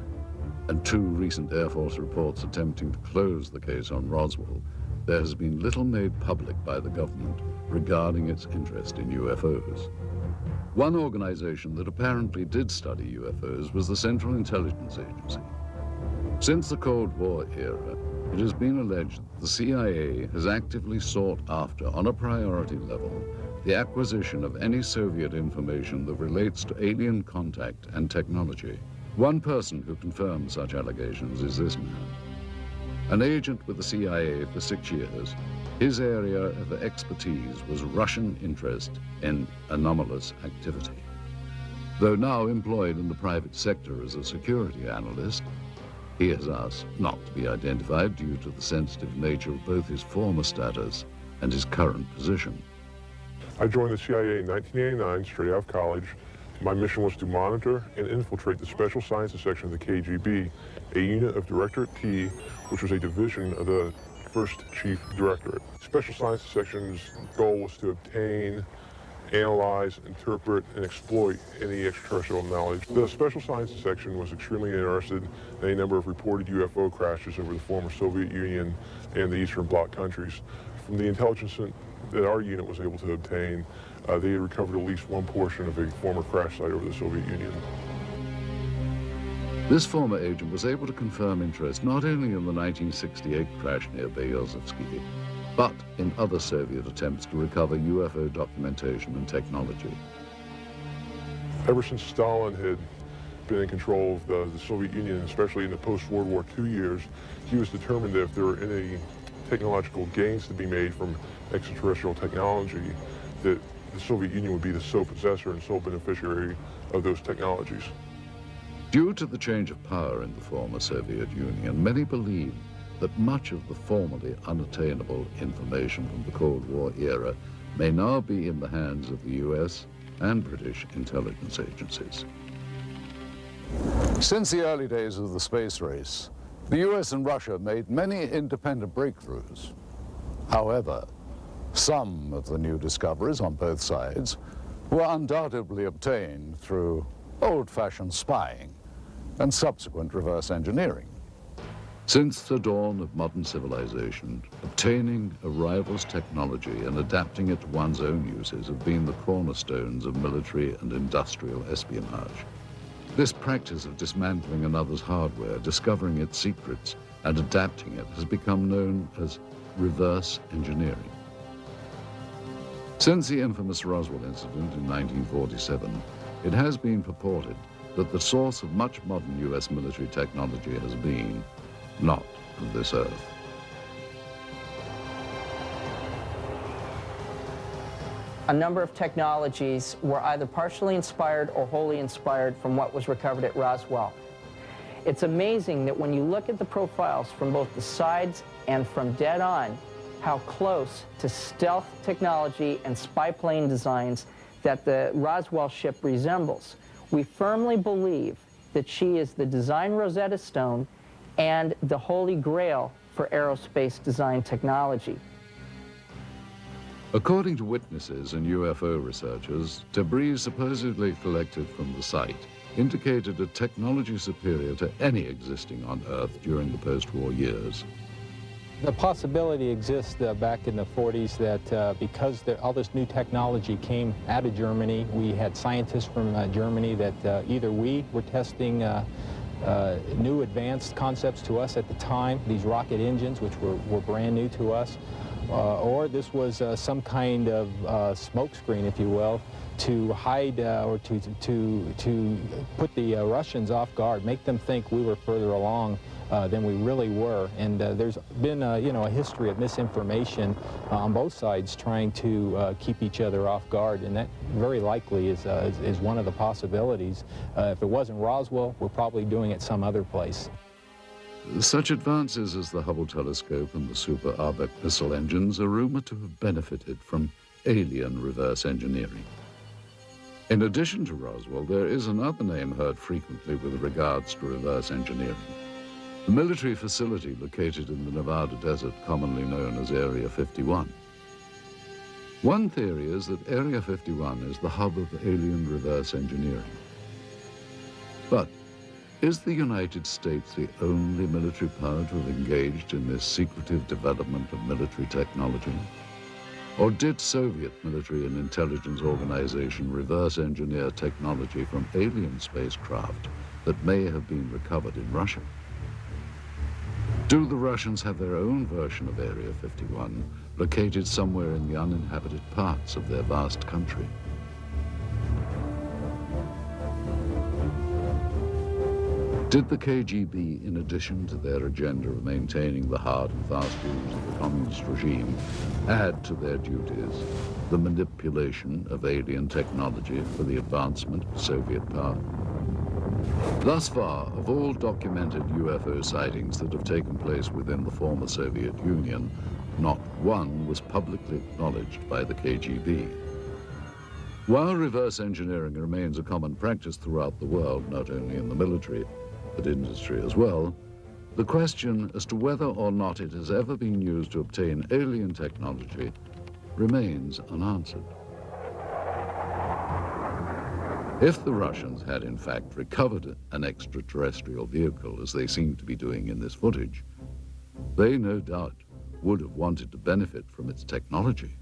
Speaker 4: and 2 recent Air Force reports attempting to close the case on Roswell, there has been little made public by the government regarding its interest in UFOs. One organization that apparently did study UFOs was the Central Intelligence Agency. Since the Cold War era, it has been alleged that the CIA has actively sought after, on a priority level, the acquisition of any Soviet information that relates to alien contact and technology. One person who confirms such allegations is this man. An agent with the CIA for 6 years, his area of expertise was Russian interest in anomalous activity. Though now employed in the private sector as a security analyst, he has asked not to be identified due to the sensitive nature of both his former status and his current position.
Speaker 8: I joined the CIA in 1989, straight out of college. My mission was to monitor and infiltrate the Special Sciences Section of the KGB, a unit of Directorate T, which was a division of the First Chief Directorate. Special Sciences Section's goal was to obtain, analyze, interpret, and exploit any extraterrestrial knowledge. The Special Sciences Section was extremely interested in a number of reported UFO crashes over the former Soviet Union and the Eastern Bloc countries. From the intelligence that our unit was able to obtain, they had recovered at least one portion of a former crash site over the Soviet Union.
Speaker 4: This former agent was able to confirm interest not only in the 1968 crash near Berezovsky, but in other Soviet attempts to recover UFO documentation and technology.
Speaker 8: Ever since Stalin had been in control of the Soviet Union, especially in the post-World War II years, he was determined that if there were any technological gains to be made from extraterrestrial technology, that the Soviet Union would be the sole possessor and sole beneficiary of those technologies.
Speaker 4: Due to the change of power in the former Soviet Union, many believe that much of the formerly unattainable information from the Cold War era may now be in the hands of the US and British intelligence agencies.
Speaker 5: Since the early days of the space race, the US and Russia made many independent breakthroughs. However, some of the new discoveries on both sides were undoubtedly obtained through old-fashioned spying and subsequent reverse engineering.
Speaker 4: Since the dawn of modern civilization, obtaining a rival's technology and adapting it to one's own uses have been the cornerstones of military and industrial espionage. This practice of dismantling another's hardware, discovering its secrets, and adapting it has become known as reverse engineering. Since the infamous Roswell incident in 1947, it has been purported that the source of much modern US military technology has been not of this earth.
Speaker 16: A number of technologies were either partially inspired or wholly inspired from what was recovered at Roswell. It's amazing that when you look at the profiles from both the sides and from dead on, how close to stealth technology and spy plane designs that the Roswell ship resembles. We firmly believe that she is the design Rosetta Stone and the holy grail for aerospace design technology.
Speaker 4: According to witnesses and UFO researchers, debris supposedly collected from the site indicated a technology superior to any existing on Earth during the post-war years.
Speaker 17: The possibility exists back in the 40s that because all this new technology came out of Germany, we had scientists from Germany that either we were testing new advanced concepts to us at the time, these rocket engines, which were brand new to us, or this was some kind of smokescreen, if you will, to hide or to put the Russians off guard, make them think we were further along than we really were. And there's been you know, a history of misinformation on both sides trying to keep each other off guard, and that very likely is one of the possibilities. If it wasn't Roswell, we're probably doing it some other place.
Speaker 4: Such advances as the Hubble telescope and the Super Arbec missile engines are rumored to have benefited from alien reverse engineering. In addition to Roswell, there is another name heard frequently with regards to reverse engineering. The military facility located in the Nevada desert, commonly known as Area 51. One theory is that Area 51 is the hub of alien reverse engineering. But is the United States the only military power to have engaged in this secretive development of military technology? Or did Soviet military and intelligence organization reverse engineer technology from alien spacecraft that may have been recovered in Russia? Do the Russians have their own version of Area 51, located somewhere in the uninhabited parts of their vast country? Did the KGB, in addition to their agenda of maintaining the hard and fast rules of the communist regime, add to their duties the manipulation of alien technology for the advancement of Soviet power? Thus far, of all documented UFO sightings that have taken place within the former Soviet Union, not one was publicly acknowledged by the KGB. While reverse engineering remains a common practice throughout the world, not only in the military, but industry as well, the question as to whether or not it has ever been used to obtain alien technology remains unanswered. If the Russians had in fact recovered an extraterrestrial vehicle, as they seem to be doing in this footage, they no doubt would have wanted to benefit from its technology.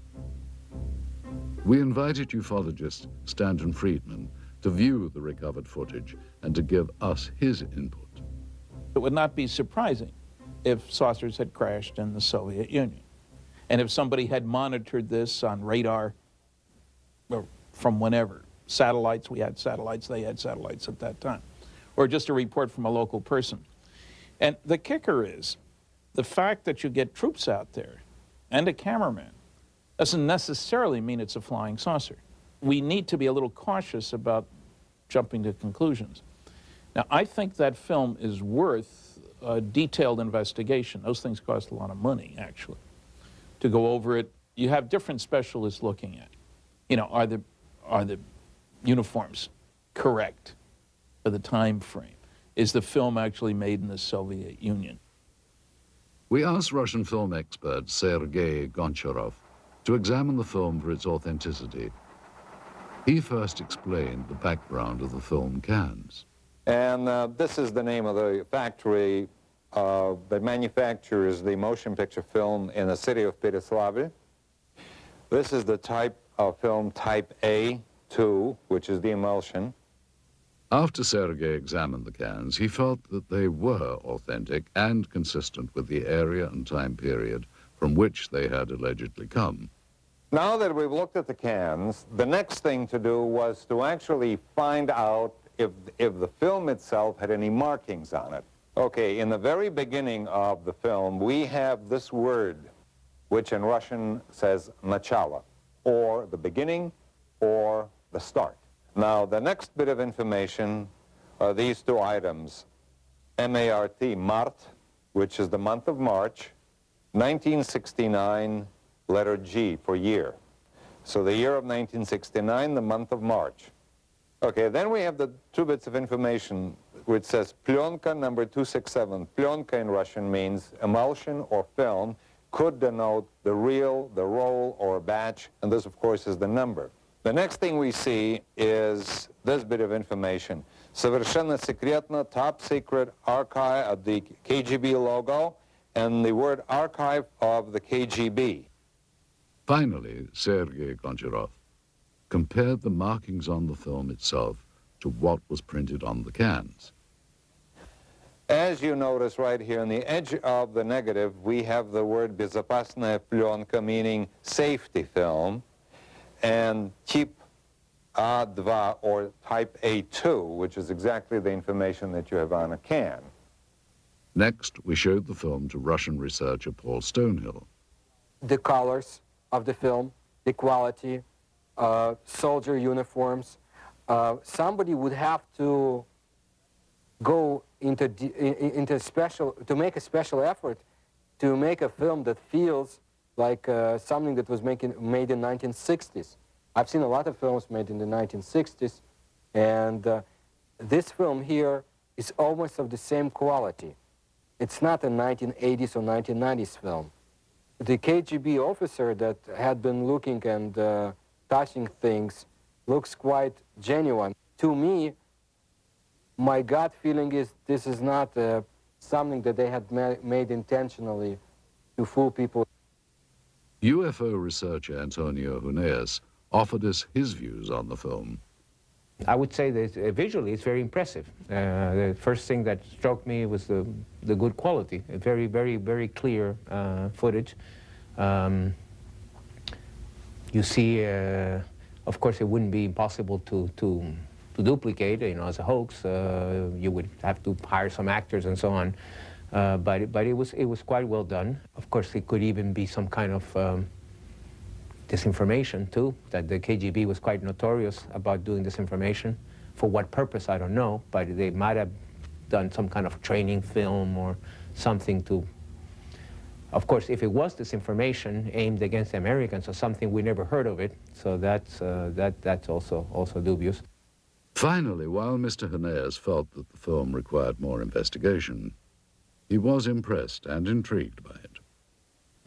Speaker 4: We invited ufologist Stanton Friedman to view the recovered footage and to give us his input.
Speaker 2: It would not be surprising if saucers had crashed in the Soviet Union, and if somebody had monitored this on radar from whenever. Satellites, we had satellites, they had satellites at that time, or just a report from a local person. And the kicker is, the fact that you get troops out there and a cameraman doesn't necessarily mean it's a flying saucer. We need to be a little cautious about jumping to conclusions. Now, I think that film is worth a detailed investigation. Those things cost a lot of money, actually, to go over it. You have different specialists looking at, you know, are the uniforms correct for the time frame? Is the film actually made in the Soviet Union?
Speaker 4: We asked Russian film expert Sergei Goncharov to examine the film for its authenticity. He first explained the background of the film cans.
Speaker 13: And this is the name of the factory that manufactures the motion picture film in the city of Pereslavl. This is the type of film type A2, which is the emulsion.
Speaker 4: After Sergei examined the cans, he felt that they were authentic and consistent with the area and time period from which they had allegedly come.
Speaker 13: Now that we've looked at the cans, the next thing to do was to actually find out if the film itself had any markings on it. Okay, in the very beginning of the film, we have this word, which in Russian says начало, or the beginning, or the start. Now, the next bit of information are these two items, M-A-R-T, Mart, which is the month of March, 1969, letter G for year. So the year of 1969, the month of March. Okay, then we have the two bits of information which says plyonka number 267. Plyonka in Russian means emulsion or film, could denote the reel, the roll, or batch, and this, of course, is the number. The next thing we see is this bit of information. Совершенно секретно, top secret archive of the KGB logo and the word archive of the KGB.
Speaker 4: Finally, Sergei Goncharov compared the markings on the film itself to what was printed on the cans.
Speaker 13: As you notice right here on the edge of the negative, we have the word безопасная пленка, meaning safety film, and type A2 or type A2, which is exactly the information that you have on a can.
Speaker 4: Next, we showed the film to Russian researcher Paul Stonehill.
Speaker 6: The colors of the film, the quality, soldier uniforms. Somebody would have to go into special, to make a special effort to make a film that feels like something that was made in 1960s. I've seen a lot of films made in the 1960s, and this film here is almost of the same quality. It's not a 1980s or 1990s film. The KGB officer that had been looking and touching things looks quite genuine. To me, my gut feeling is this is not something that they had made intentionally to fool people.
Speaker 4: UFO researcher Antonio Huneeus offered us his views on the film.
Speaker 3: I would say that visually it's very impressive. The first thing that struck me was the good quality, a very, very, very clear footage. You see, of course, it wouldn't be impossible to duplicate, you know, as a hoax. You would have to hire some actors and so on. But it was quite well done. Of course, it could even be some kind of disinformation too, that the KGB was quite notorious about doing disinformation. For what purpose, I don't know, but they might have done some kind of training film or something to, of course, if it was disinformation aimed against the Americans or something, we never heard of it, so that's also dubious.
Speaker 4: Finally, while Mr. Huneeus felt that the film required more investigation, he was impressed and intrigued by it.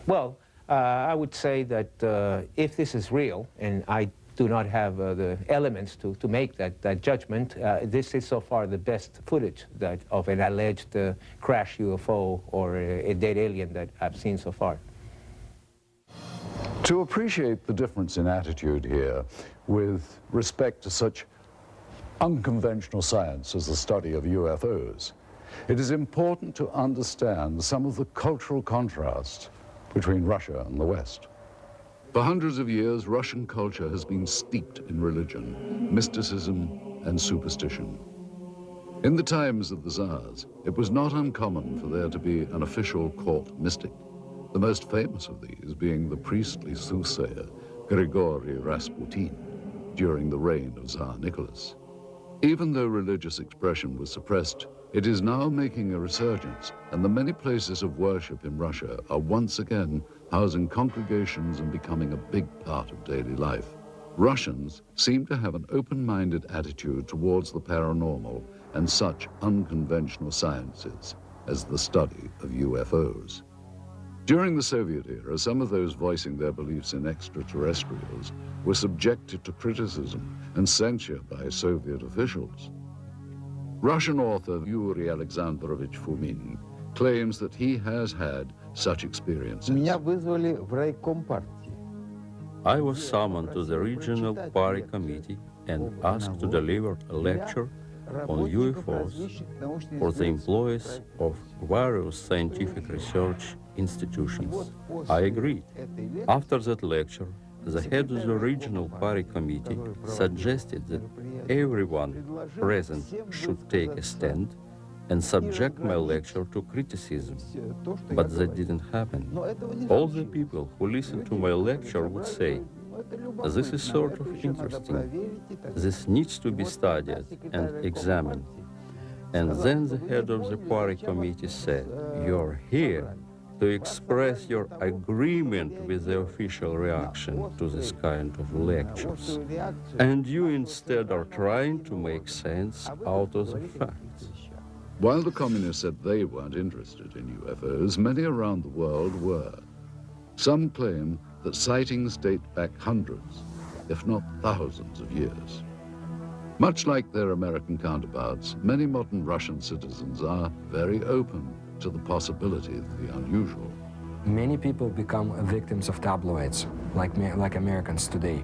Speaker 3: Well, I would say that if this is real, and I do not have the elements to make that judgment, this is so far the best footage of an alleged crash UFO or a dead alien that I've seen so far.
Speaker 4: To appreciate the difference in attitude here with respect to such unconventional science as the study of UFOs, it is important to understand some of the cultural contrasts between Russia and the West. For hundreds of years, Russian culture has been steeped in religion, mysticism, and superstition. In the times of the Tsars, it was not uncommon for there to be an official court mystic, the most famous of these being the priestly soothsayer Grigory Rasputin during the reign of Tsar Nicholas. Even though religious expression was suppressed, it is now making a resurgence, and the many places of worship in Russia are once again housing congregations and becoming a big part of daily life. Russians seem to have an open-minded attitude towards the paranormal and such unconventional sciences as the study of UFOs. During the Soviet era, some of those voicing their beliefs in extraterrestrials were subjected to criticism and censure by Soviet officials. Russian author Yuri Alexandrovich Fomin claims that he has had such experiences.
Speaker 10: I was summoned to the regional party committee and asked to deliver a lecture on UFOs for the employees of various scientific research institutions. I agreed. After that lecture, the head of the regional party committee suggested that everyone present should take a stand and subject my lecture to criticism. But that didn't happen. All the people who listened to my lecture would say, "This is sort of interesting. This needs to be studied and examined." And then the head of the party committee said, "You're here to express your agreement with the official reaction to this kind of lectures. And you instead are trying to make sense out of the facts."
Speaker 4: While the communists said they weren't interested in UFOs, many around the world were. Some claim that sightings date back hundreds, if not thousands of years. Much like their American counterparts, many modern Russian citizens are very open to the possibility of the unusual.
Speaker 6: Many people become victims of tabloids, like Americans today.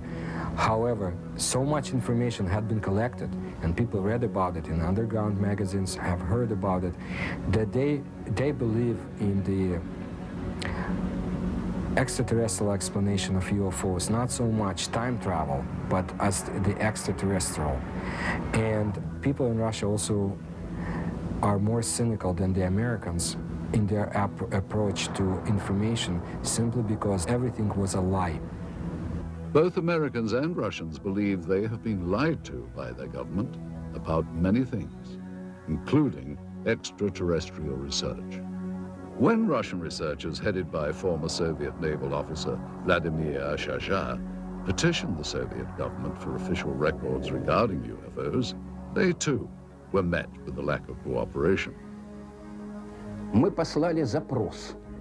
Speaker 6: However, so much information had been collected, and people read about it in underground magazines, have heard about it, that they believe in the extraterrestrial explanation of UFOs, not so much time travel, but as the extraterrestrial. And people in Russia also are more cynical than the Americans in their approach to information, simply because everything was a lie.
Speaker 4: Both Americans and Russians believe they have been lied to by their government about many things, including extraterrestrial research. When Russian researchers, headed by former Soviet naval officer Vladimir Shasha, petitioned the Soviet government for official records regarding UFOs, they too were met with a lack of cooperation.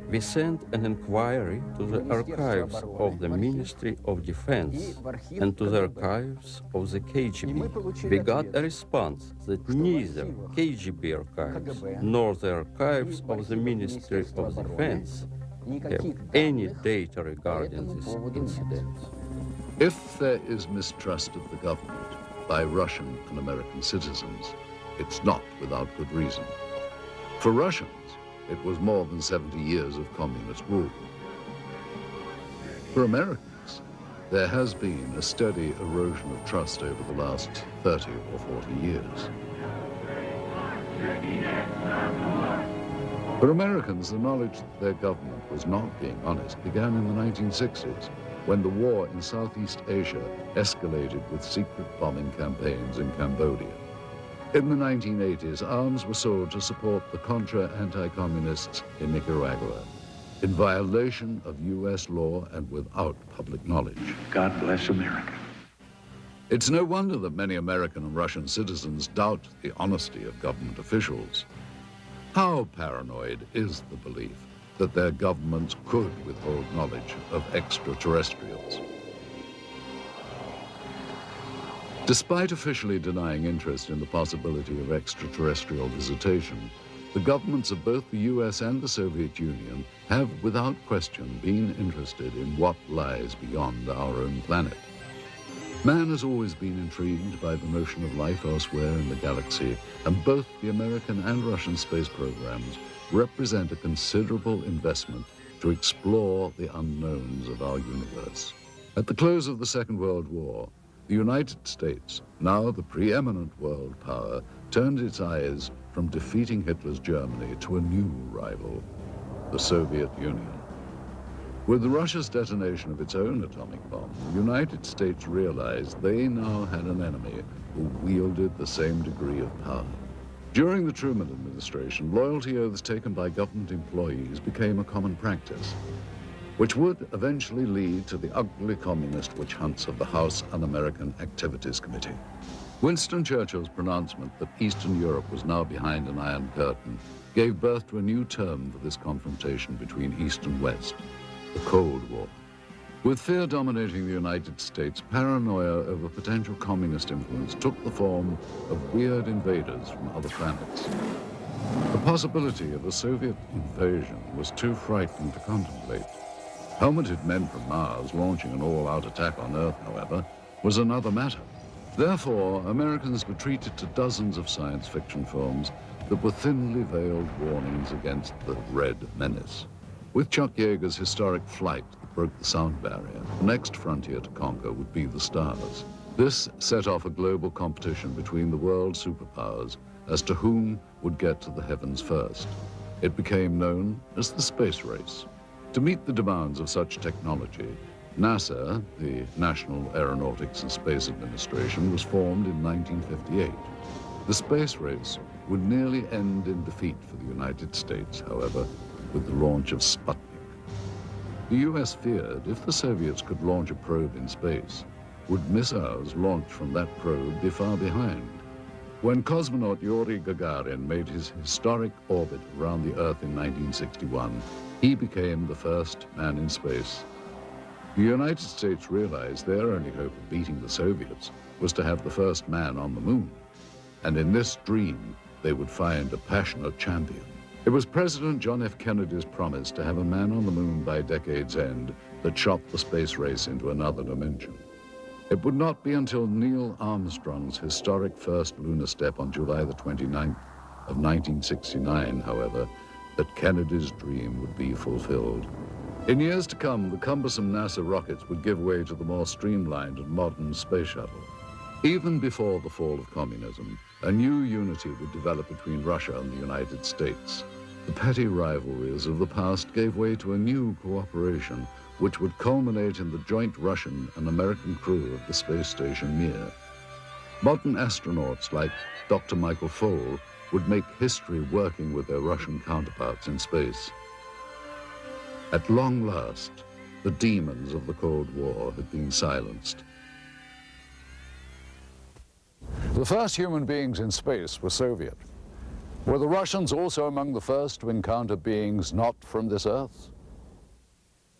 Speaker 10: We sent an inquiry to the archives of the Ministry of Defense and to the archives of the KGB. We got a response that neither KGB archives nor the archives of the Ministry of Defense have any data regarding this incident.
Speaker 4: If there is mistrust of the government by Russian and American citizens, it's not without good reason. For Russians, it was more than 70 years of communist rule. For Americans, there has been a steady erosion of trust over the last 30 or 40 years. For Americans, the knowledge that their government was not being honest began in the 1960s, when the war in Southeast Asia escalated with secret bombing campaigns in Cambodia. In the 1980s, arms were sold to support the Contra anti-communists in Nicaragua, in violation of U.S. law and without public knowledge.
Speaker 18: God bless America.
Speaker 4: It's no wonder that many American and Russian citizens doubt the honesty of government officials. How paranoid is the belief that their governments could withhold knowledge of extraterrestrials? Despite officially denying interest in the possibility of extraterrestrial visitation, the governments of both the US and the Soviet Union have, without question, been interested in what lies beyond our own planet. Man has always been intrigued by the notion of life elsewhere in the galaxy, and both the American and Russian space programs represent a considerable investment to explore the unknowns of our universe. At the close of the Second World War, the United States, now the preeminent world power, turned its eyes from defeating Hitler's Germany to a new rival, the Soviet Union. With Russia's detonation of its own atomic bomb, the United States realized they now had an enemy who wielded the same degree of power. During the Truman administration, loyalty oaths taken by government employees became a common practice, which would eventually lead to the ugly communist witch hunts of the House Un-American Activities Committee. Winston Churchill's pronouncement that Eastern Europe was now behind an Iron Curtain gave birth to a new term for this confrontation between East and West, the Cold War. With fear dominating the United States, paranoia over potential communist influence took the form of weird invaders from other planets. The possibility of a Soviet invasion was too frightening to contemplate. Helmeted men from Mars launching an all-out attack on Earth, however, was another matter. Therefore, Americans retreated to dozens of science fiction films that were thinly veiled warnings against the Red Menace. With Chuck Yeager's historic Flight that broke the sound barrier, the next frontier to conquer would be the stars. This set off a global competition between the world superpowers as to whom would get to the heavens first. It became known as the space race. To meet the demands of such technology, NASA, the National Aeronautics and Space Administration, was formed in 1958. The space race would nearly end in defeat for the United States, however, with the launch of Sputnik. The US feared if the Soviets could launch a probe in space, would missiles launched from that probe be far behind? When cosmonaut Yuri Gagarin made his historic orbit around the Earth in 1961, he became the first man in space. The United States realized their only hope of beating the Soviets was to have the first man on the moon. And in this dream, they would find a passionate champion. It was President John F. Kennedy's promise to have a man on the moon by decade's end that shot the space race into another dimension. It would not be until Neil Armstrong's historic first lunar step on July the 29th of 1969, however, that Kennedy's dream would be fulfilled. In years to come, the cumbersome NASA rockets would give way to the more streamlined and modern space shuttle. Even before the fall of communism, a new unity would develop between Russia and the United States. The petty rivalries of the past gave way to a new cooperation which would culminate in the joint Russian and American crew of the space station Mir. Modern astronauts like Dr. Michael Foale would make history working with their Russian counterparts in space. At long last, the demons of the Cold War had been silenced.
Speaker 5: The first human beings in space were Soviet. Were the Russians also among the first to encounter beings not from this Earth?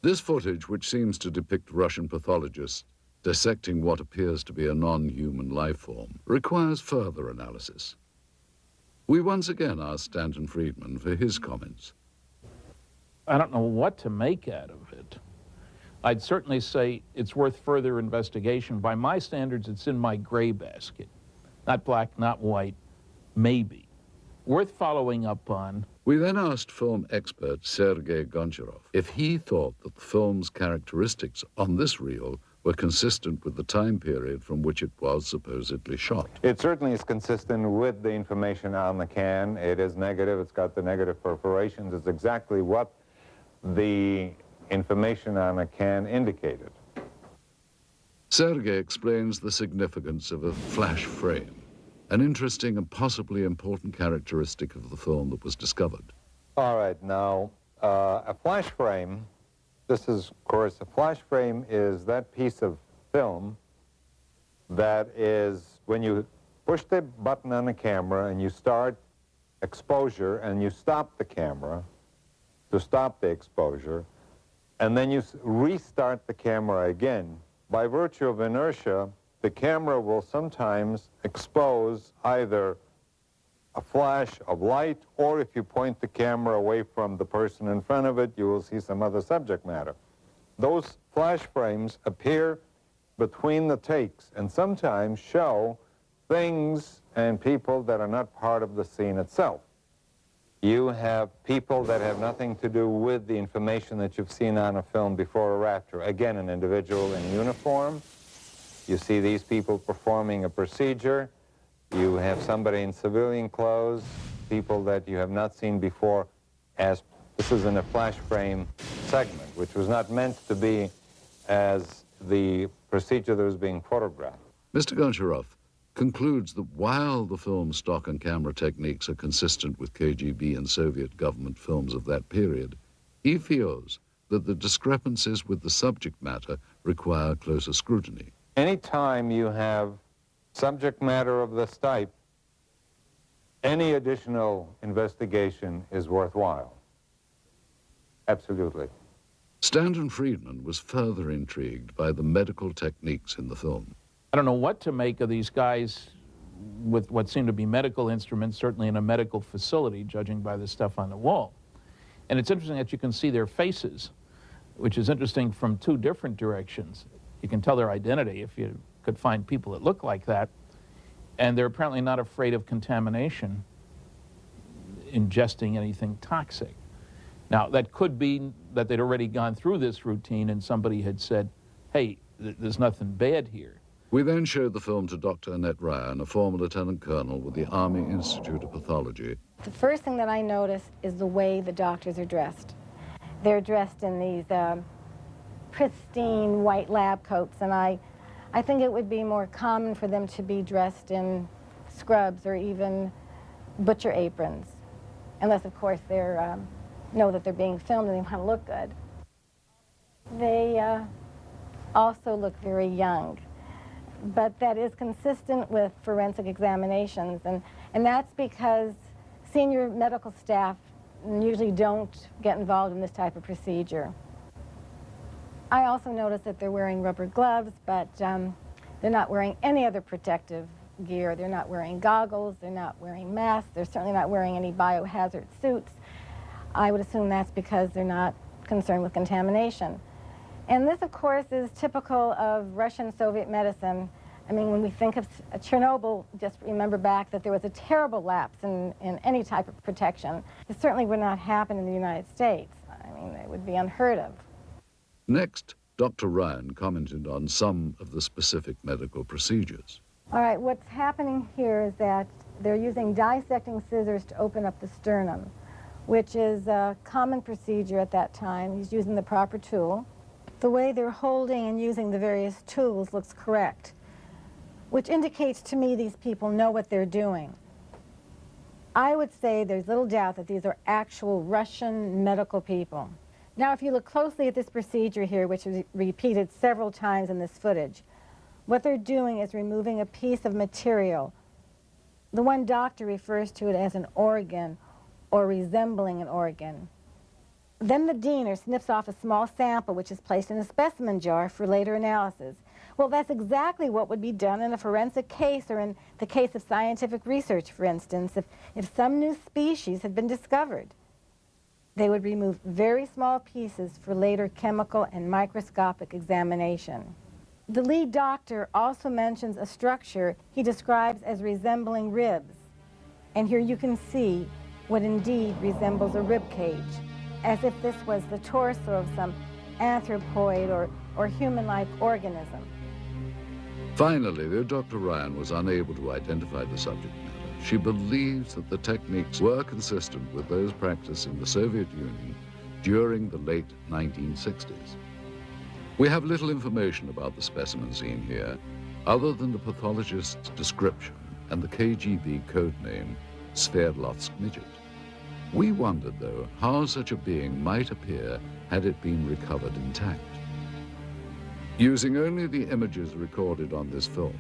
Speaker 4: This footage, which seems to depict Russian pathologists dissecting what appears to be a non-human life form, requires further analysis. We once again asked Stanton Friedman for his comments.
Speaker 2: I don't know what to make out of it. I'd certainly say it's worth further investigation. By my standards, it's in my gray basket. Not black, not white, maybe. Worth following up on.
Speaker 4: We then asked film expert Sergei Goncharov if he thought that the film's characteristics on this reel were consistent with the time period from which it was supposedly shot.
Speaker 13: It certainly is consistent with the information on the can. It is negative, it's got the negative perforations. It's exactly what the information on a can indicated.
Speaker 4: Sergei explains the significance of a flash frame, an interesting and possibly important characteristic of the film that was discovered.
Speaker 13: All right, now, a flash frame, this is, of course, a flash frame is that piece of film that is, when you push the button on the camera and you start exposure and you stop the camera to stop the exposure, and then you restart the camera again, by virtue of inertia, the camera will sometimes expose either a flash of light, or if you point the camera away from the person in front of it, you will see some other subject matter. Those flash frames appear between the takes and sometimes show things and people that are not part of the scene itself. You have people that have nothing to do with the information that you've seen on a film before or after. Again, an individual in uniform. You see these people performing a procedure. You have somebody in civilian clothes, people that you have not seen before, as this is in a flash frame segment, which was not meant to be as the procedure that was being photographed.
Speaker 4: Mr. Goncharov concludes that while the film's stock and camera techniques are consistent with KGB and Soviet government films of that period, he feels that the discrepancies with the subject matter require closer scrutiny.
Speaker 13: Anytime you have subject matter of this type, any additional investigation is worthwhile. Absolutely.
Speaker 4: Stanton Friedman was further intrigued by the medical techniques in the film.
Speaker 2: I don't know what to make of these guys with what seem to be medical instruments, certainly in a medical facility, judging by the stuff on the wall. And it's interesting that you can see their faces, which is interesting from two different directions. You can tell their identity if you could find people that look like that. And they're apparently not afraid of contamination, ingesting anything toxic. Now, that could be that they'd already gone through this routine and somebody had said, hey, there's nothing bad here.
Speaker 4: We then showed the film to Dr. Annette Ryan, a former lieutenant colonel with the Army Institute of Pathology.
Speaker 18: The first thing that I notice is the way the doctors are dressed. They're dressed in these pristine white lab coats, and I think it would be more common for them to be dressed in scrubs or even butcher aprons, unless, of course, they know that they're being filmed and they want to look good. They also look very young. but that is consistent with forensic examinations, and that's because senior medical staff usually don't get involved in this type of procedure. I also noticed that they're wearing rubber gloves, but they're not wearing any other protective gear. They're not wearing goggles, they're not wearing masks, they're certainly not wearing any biohazard suits. I would assume that's because they're not concerned with contamination. And this, of course, is typical of Russian-Soviet medicine. I mean, when we think of Chernobyl, just remember back that there was a terrible lapse in any type of protection. It certainly would not happen in the United States. I mean, it would be unheard of.
Speaker 4: Next, Dr. Ryan commented on some of the specific medical procedures.
Speaker 18: All right, what's happening here is that they're using dissecting scissors to open up the sternum, which is a common procedure at that time. He's using the proper tool. The way they're holding and using the various tools looks correct, which indicates to me these people know what they're doing. I would say there's little doubt that these are actual Russian medical people. Now, if you look closely at this procedure here, which is repeated several times in this footage, what they're doing is removing a piece of material. The one doctor refers to it as an organ or resembling an organ. Then the diener snips off a small sample which is placed in a specimen jar for later analysis. Well, that's exactly what would be done in a forensic case or in the case of scientific research, for instance, if some new species had been discovered. They would remove very small pieces for later chemical and microscopic examination. The lead doctor also mentions a structure he describes as resembling ribs. And here you can see what indeed resembles a rib cage, as if this was the torso of some anthropoid or human-like organism.
Speaker 4: Finally, though Dr. Ryan was unable to identify the subject matter, she believes that the techniques were consistent with those practiced in the Soviet Union during the late 1960s. We have little information about the specimen seen here, other than the pathologist's description and the KGB code name, Sverdlovsk midget. We wondered, though, how such a being might appear had it been recovered intact. Using only the images recorded on this film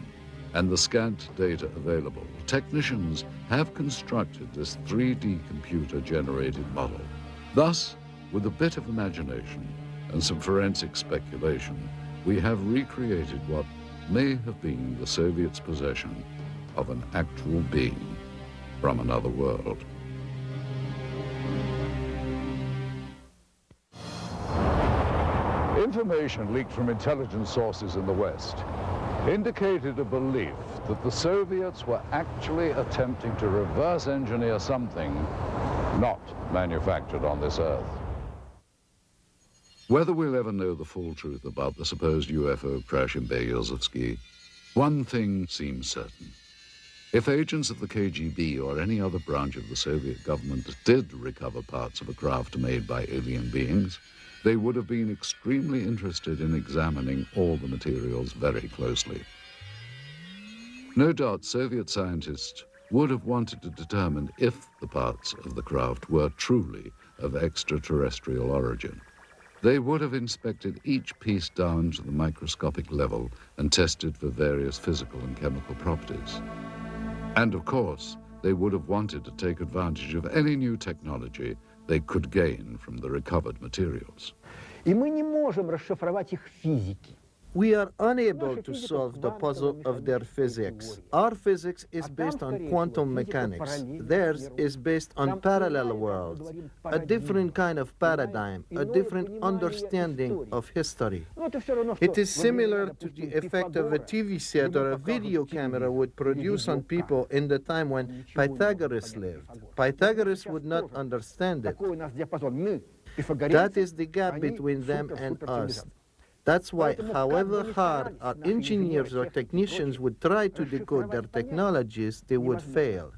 Speaker 4: and the scant data available, technicians have constructed this 3D computer-generated model. Thus, with a bit of imagination and some forensic speculation, we have recreated what may have been the Soviets' possession of an actual being from another world.
Speaker 5: Information leaked from intelligence sources in the West indicated a belief that the Soviets were actually attempting to reverse engineer something not manufactured on this Earth.
Speaker 4: Whether we'll ever know the full truth about the supposed UFO crash in Beryozovsky, one thing seems certain. If agents of the KGB or any other branch of the Soviet government did recover parts of a craft made by alien beings, they would have been extremely interested in examining all the materials very closely. No doubt Soviet scientists would have wanted to determine if the parts of the craft were truly of extraterrestrial origin. They would have inspected each piece down to the microscopic level and tested for various physical and chemical properties. And of course, they would have wanted to take advantage of any new technology they could gain from the recovered materials.
Speaker 19: И мы не можем расшифровать их физики.
Speaker 20: We are unable to solve the puzzle of their physics. Our physics is based on quantum mechanics. Theirs is based on parallel worlds, a different kind of paradigm, a different understanding of history. It is similar to the effect of a TV set or a video camera would produce on people in the time when Pythagoras lived. Pythagoras would not understand it. That is the gap between them and us. That's why, however hard our engineers or technicians would try to decode their technologies, they would fail.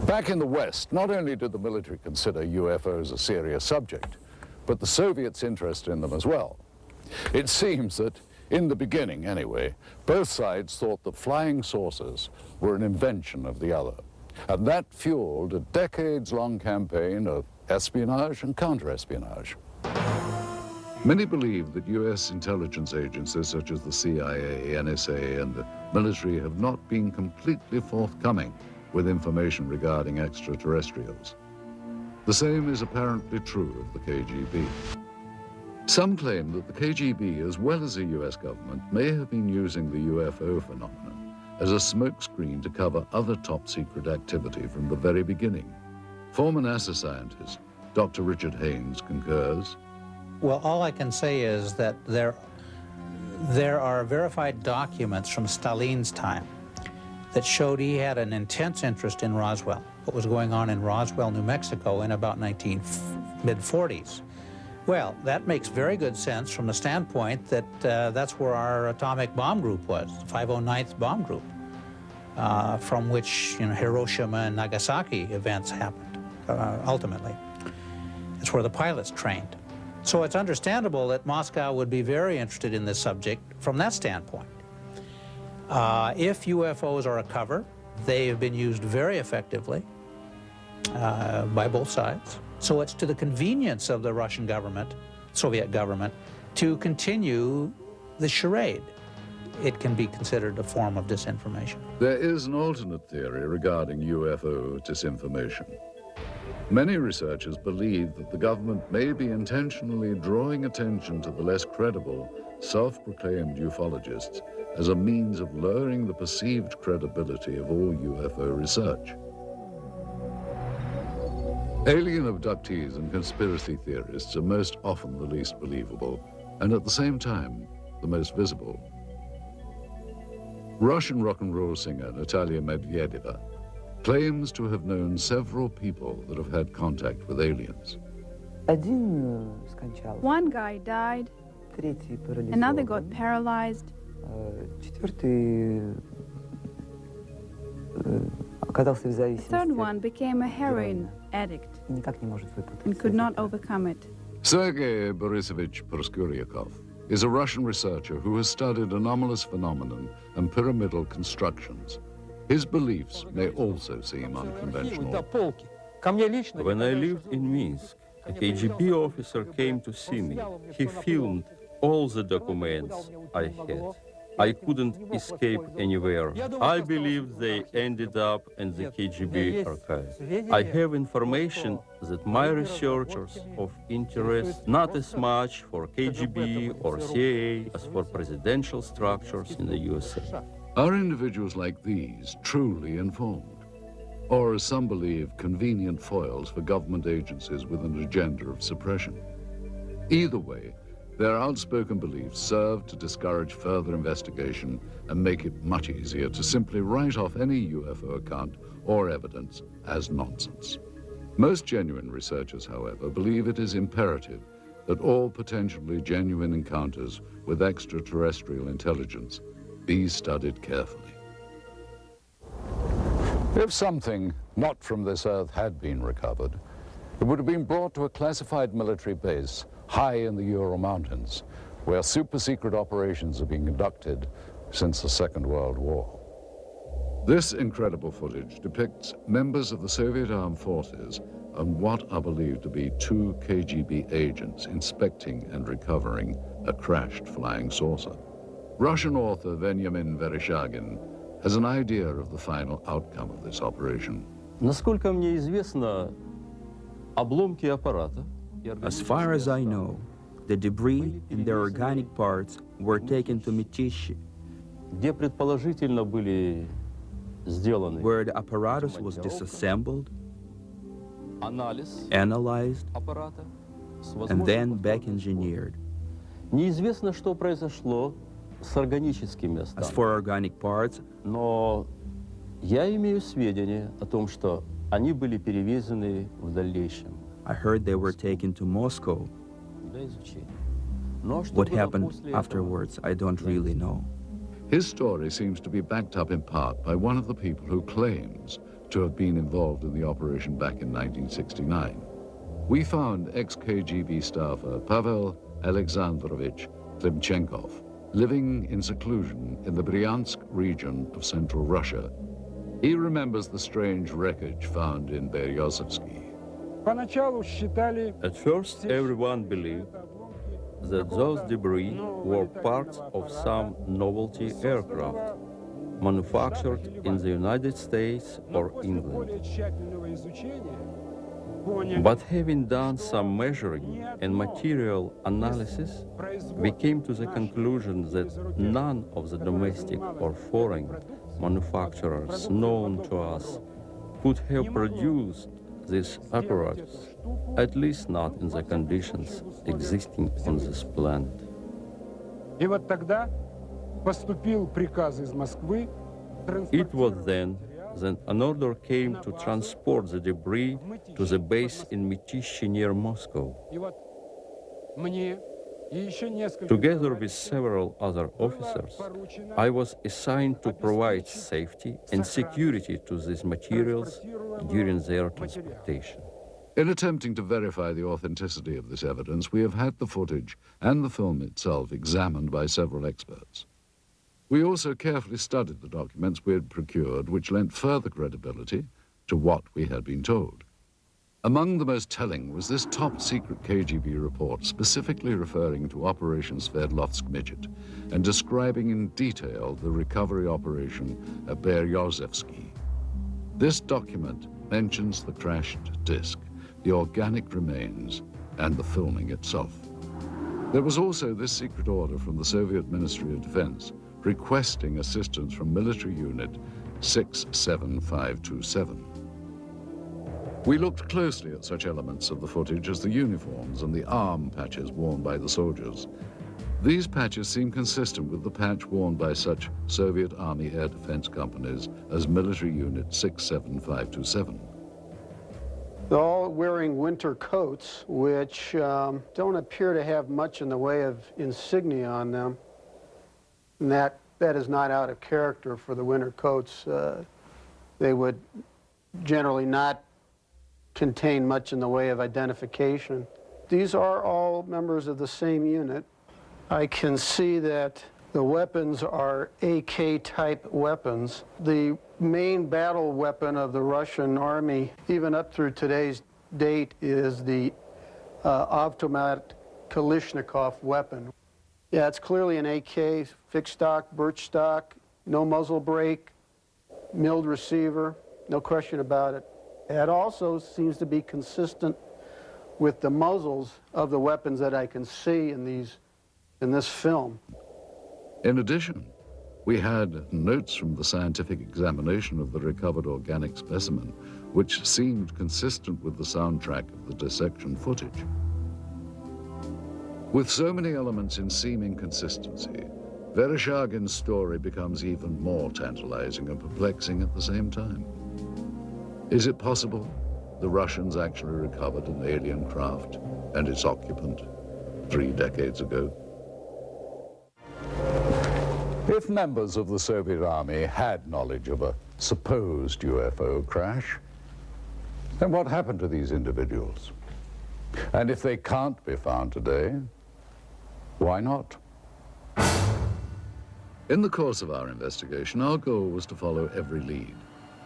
Speaker 5: Back in the West, not only did the military consider UFOs a serious subject, but the Soviets' interest in them as well. It seems that, in the beginning anyway, both sides thought that flying saucers were an invention of the other. And that fueled a decades-long campaign of espionage and counter-espionage. Many believe that U.S. intelligence agencies such as the CIA, NSA, and the military have not been completely forthcoming with information regarding extraterrestrials. The same is apparently true of the KGB. Some claim that the KGB, as well as the U.S. government, may have been using the UFO phenomenon as a smokescreen to cover other top-secret activity from the very beginning. Former NASA scientist Dr. Richard Haynes concurs.
Speaker 7: Well, all I can say is that there are verified documents from Stalin's time that showed he had an intense interest in Roswell, what was going on in Roswell, New Mexico in about mid-40s. Well, that makes very good sense from the standpoint that that's where our atomic bomb group was, the 509th bomb group, from which Hiroshima and Nagasaki events happened, ultimately. It's where the pilots trained. So it's understandable that Moscow would be very interested in this subject from that standpoint. If UFOs are a cover, they have been used very effectively by both sides. So it's to the convenience of the Russian government, Soviet government, to continue the charade. It can be considered a form of disinformation.
Speaker 4: There is an alternate theory regarding UFO disinformation. Many researchers believe that the government may be intentionally drawing attention to the less credible, self-proclaimed ufologists as a means of lowering the perceived credibility of all UFO research. Alien abductees and conspiracy theorists are most often the least believable, and at the same time, the most visible. Russian rock and roll singer Natalia Medvedeva claims to have known several people that have had contact with aliens.
Speaker 21: One guy died, another got paralyzed, the third one became a heroin addict and could not overcome it.
Speaker 4: Sergei Borisovich Proskuryakov is a Russian researcher who has studied anomalous phenomenon and pyramidal constructions. His beliefs may also seem unconventional.
Speaker 10: When I lived in Minsk, a KGB officer came to see me. He filmed all the documents I had. I couldn't escape anywhere. I believe they ended up in the KGB archive. I have information that my researchers of interest not as much for KGB or CIA as for presidential structures in the USA.
Speaker 4: Are individuals like these truly informed? Or, as some believe, convenient foils for government agencies with an agenda of suppression? Either way, their outspoken beliefs serve to discourage further investigation and make it much easier to simply write off any UFO account or evidence as nonsense. Most genuine researchers, however, believe it is imperative that all potentially genuine encounters with extraterrestrial intelligence be studied carefully.
Speaker 5: If something not from this earth had been recovered, it would have been brought to a classified military base high in the Ural Mountains, where super-secret operations are being conducted since the Second World War.
Speaker 4: This incredible footage depicts members of the Soviet armed forces and what are believed to be 2 KGB agents inspecting and recovering a crashed flying saucer. Russian author Veniamin Vereshchagin has an idea of the final outcome of this operation.
Speaker 10: Насколько мне известно, обломки аппарата.
Speaker 11: As far as I know, the debris and their organic parts were taken to Mytishi,
Speaker 10: где предположительно были сделаны,
Speaker 11: where the apparatus was disassembled,
Speaker 10: анализ
Speaker 11: analyzed,
Speaker 10: аппарата,
Speaker 11: and then back engineered.
Speaker 10: Неизвестно, что произошло с органическими
Speaker 11: As
Speaker 10: останками.
Speaker 11: for organic parts,
Speaker 10: Но я имею сведения о том, что они были перевезены в дальнейшем.
Speaker 11: I heard they were taken to Moscow.
Speaker 10: Для изучения. Но что
Speaker 11: What
Speaker 10: было
Speaker 11: happened
Speaker 10: после этого?
Speaker 11: afterwards, I don't really know.
Speaker 4: His story seems to be backed up in part by one of the people who claims to have been involved in the operation back in 1969. We found ex-KGB staffer Pavel Alexandrovich Klimchenkov living in seclusion in the Bryansk region of central Russia. He remembers the strange wreckage found in Beryozovsky.
Speaker 10: At first, everyone believed that those debris were parts of some novelty aircraft manufactured in the United States or England. But having done some measuring and material analysis, we came to the conclusion that none of the domestic or foreign manufacturers known to us could have produced this apparatus, at least not in the conditions existing on this planet. It was then that an order came to transport the debris to the base in Mytishi near Moscow. Together with several other officers, I was assigned to provide safety and security to these materials during their transportation.
Speaker 4: In attempting to verify the authenticity of this evidence, we have had the footage and the film itself examined by several experts. We also carefully studied the documents we had procured, which lent further credibility to what we had been told. Among the most telling was this top-secret KGB report specifically referring to Operation Sverdlovsk Midget and describing in detail the recovery operation at Beryozevsky. This document mentions the crashed disc, the organic remains, and the filming itself. There was also this secret order from the Soviet Ministry of Defense requesting assistance from military unit 67527. We looked closely at such elements of the footage as the uniforms and the arm patches worn by the soldiers. These patches seem consistent with the patch worn by such Soviet Army air defense companies as military unit 67527.
Speaker 12: They're all wearing winter coats, which don't appear to have much in the way of insignia on them. And that is not out of character for the winter coats. They would generally not contain much in the way of identification. These are all members of the same unit. I can see that the weapons are AK-type weapons. The main battle weapon of the Russian army, even up through today's date, is the automatic Kalashnikov weapon. Yeah, it's clearly an AK, fixed stock, birch stock, no muzzle brake, milled receiver, no question about it. It also seems to be consistent with the muzzles of the weapons that I can see in this film.
Speaker 4: In addition, we had notes from the scientific examination of the recovered organic specimen, which seemed consistent with the soundtrack of the dissection footage. With so many elements in seeming consistency, Vereshchagin's story becomes even more tantalizing and perplexing at the same time. Is it possible the Russians actually recovered an alien craft and its occupant 3 decades ago?
Speaker 5: If members of the Soviet Army had knowledge of a supposed UFO crash, then what happened to these individuals? And if they can't be found today, why not?
Speaker 4: In the course of our investigation, our goal was to follow every lead,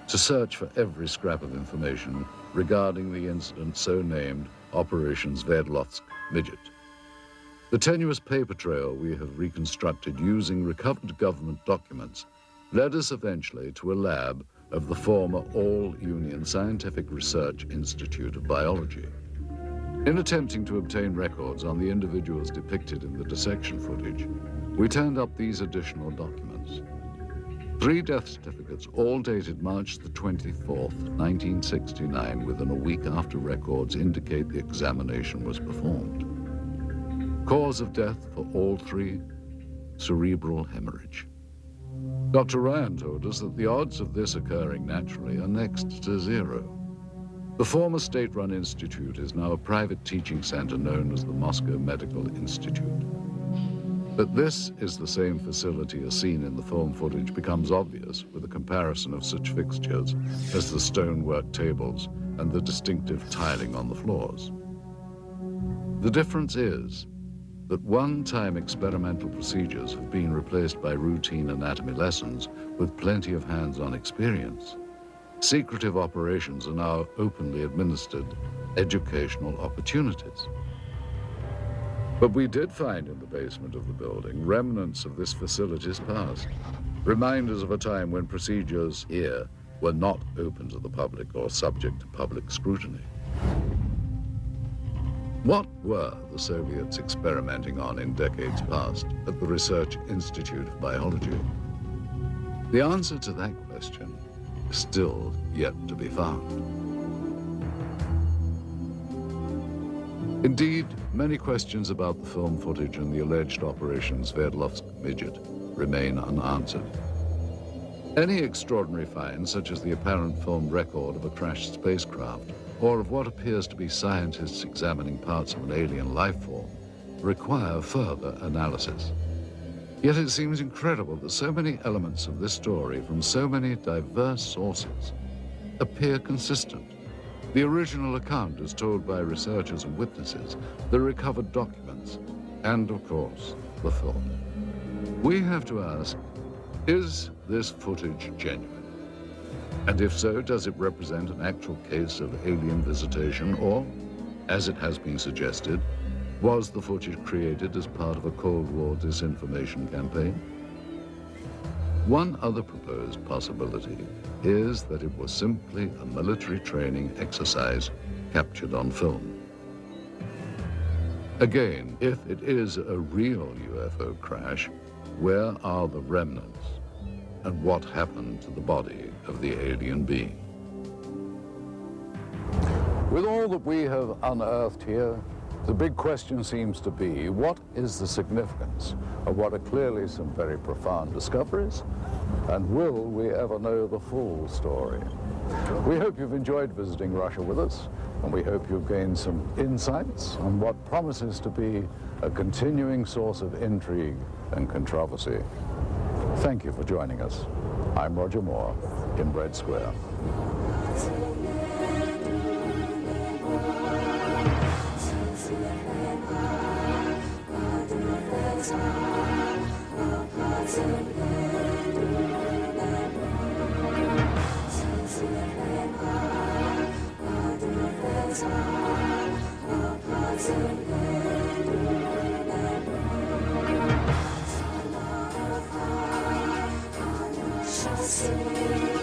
Speaker 4: to search for every scrap of information regarding the incident so named Operation Sverdlovsk Midget. The tenuous paper trail we have reconstructed using recovered government documents led us eventually to a lab of the former All-Union Scientific Research Institute of Biology. In attempting to obtain records on the individuals depicted in the dissection footage, we turned up these additional documents. 3 death certificates, all dated March the 24th, 1969, within a week after records indicate the examination was performed. Cause of death for all 3, cerebral hemorrhage. Dr. Ryan told us that the odds of this occurring naturally are next to 0. The former state-run institute is now a private teaching center known as the Moscow Medical Institute. That this is the same facility as seen in the film footage becomes obvious with a comparison of such fixtures as the stonework tables and the distinctive tiling on the floors. The difference is that one-time experimental procedures have been replaced by routine anatomy lessons with plenty of hands-on experience. Secretive operations are now openly administered educational opportunities. But we did find in the basement of the building remnants of this facility's past, reminders of a time when procedures here were not open to the public or subject to public scrutiny. What were the Soviets experimenting on in decades past at the Research Institute of Biology? The answer to that question is still yet to be found. Indeed, many questions about the film footage and the alleged Operation Sverdlovsk Midget remain unanswered. Any extraordinary find, such as the apparent film record of a crashed spacecraft, or of what appears to be scientists examining parts of an alien life form, require further analysis. Yet it seems incredible that so many elements of this story from so many diverse sources appear consistent. The original account as told by researchers and witnesses, the recovered documents, and of course, the film. We have to ask, is this footage genuine? And if so, does it represent an actual case of alien visitation, or, as it has been suggested, was the footage created as part of a Cold War disinformation campaign? One other proposed possibility is that it was simply a military training exercise captured on film. Again, if it is a real UFO crash, where are the remnants? And what happened to the body of the alien being?
Speaker 5: With all that we have unearthed here, the big question seems to be, what is the significance of what are clearly some very profound discoveries? And will we ever know the full story? We hope you've enjoyed visiting Russia with us, and we hope you've gained some insights on what promises to be a continuing source of intrigue and controversy. Thank you for joining us. I'm Roger Moore in Red Square.
Speaker 9: City.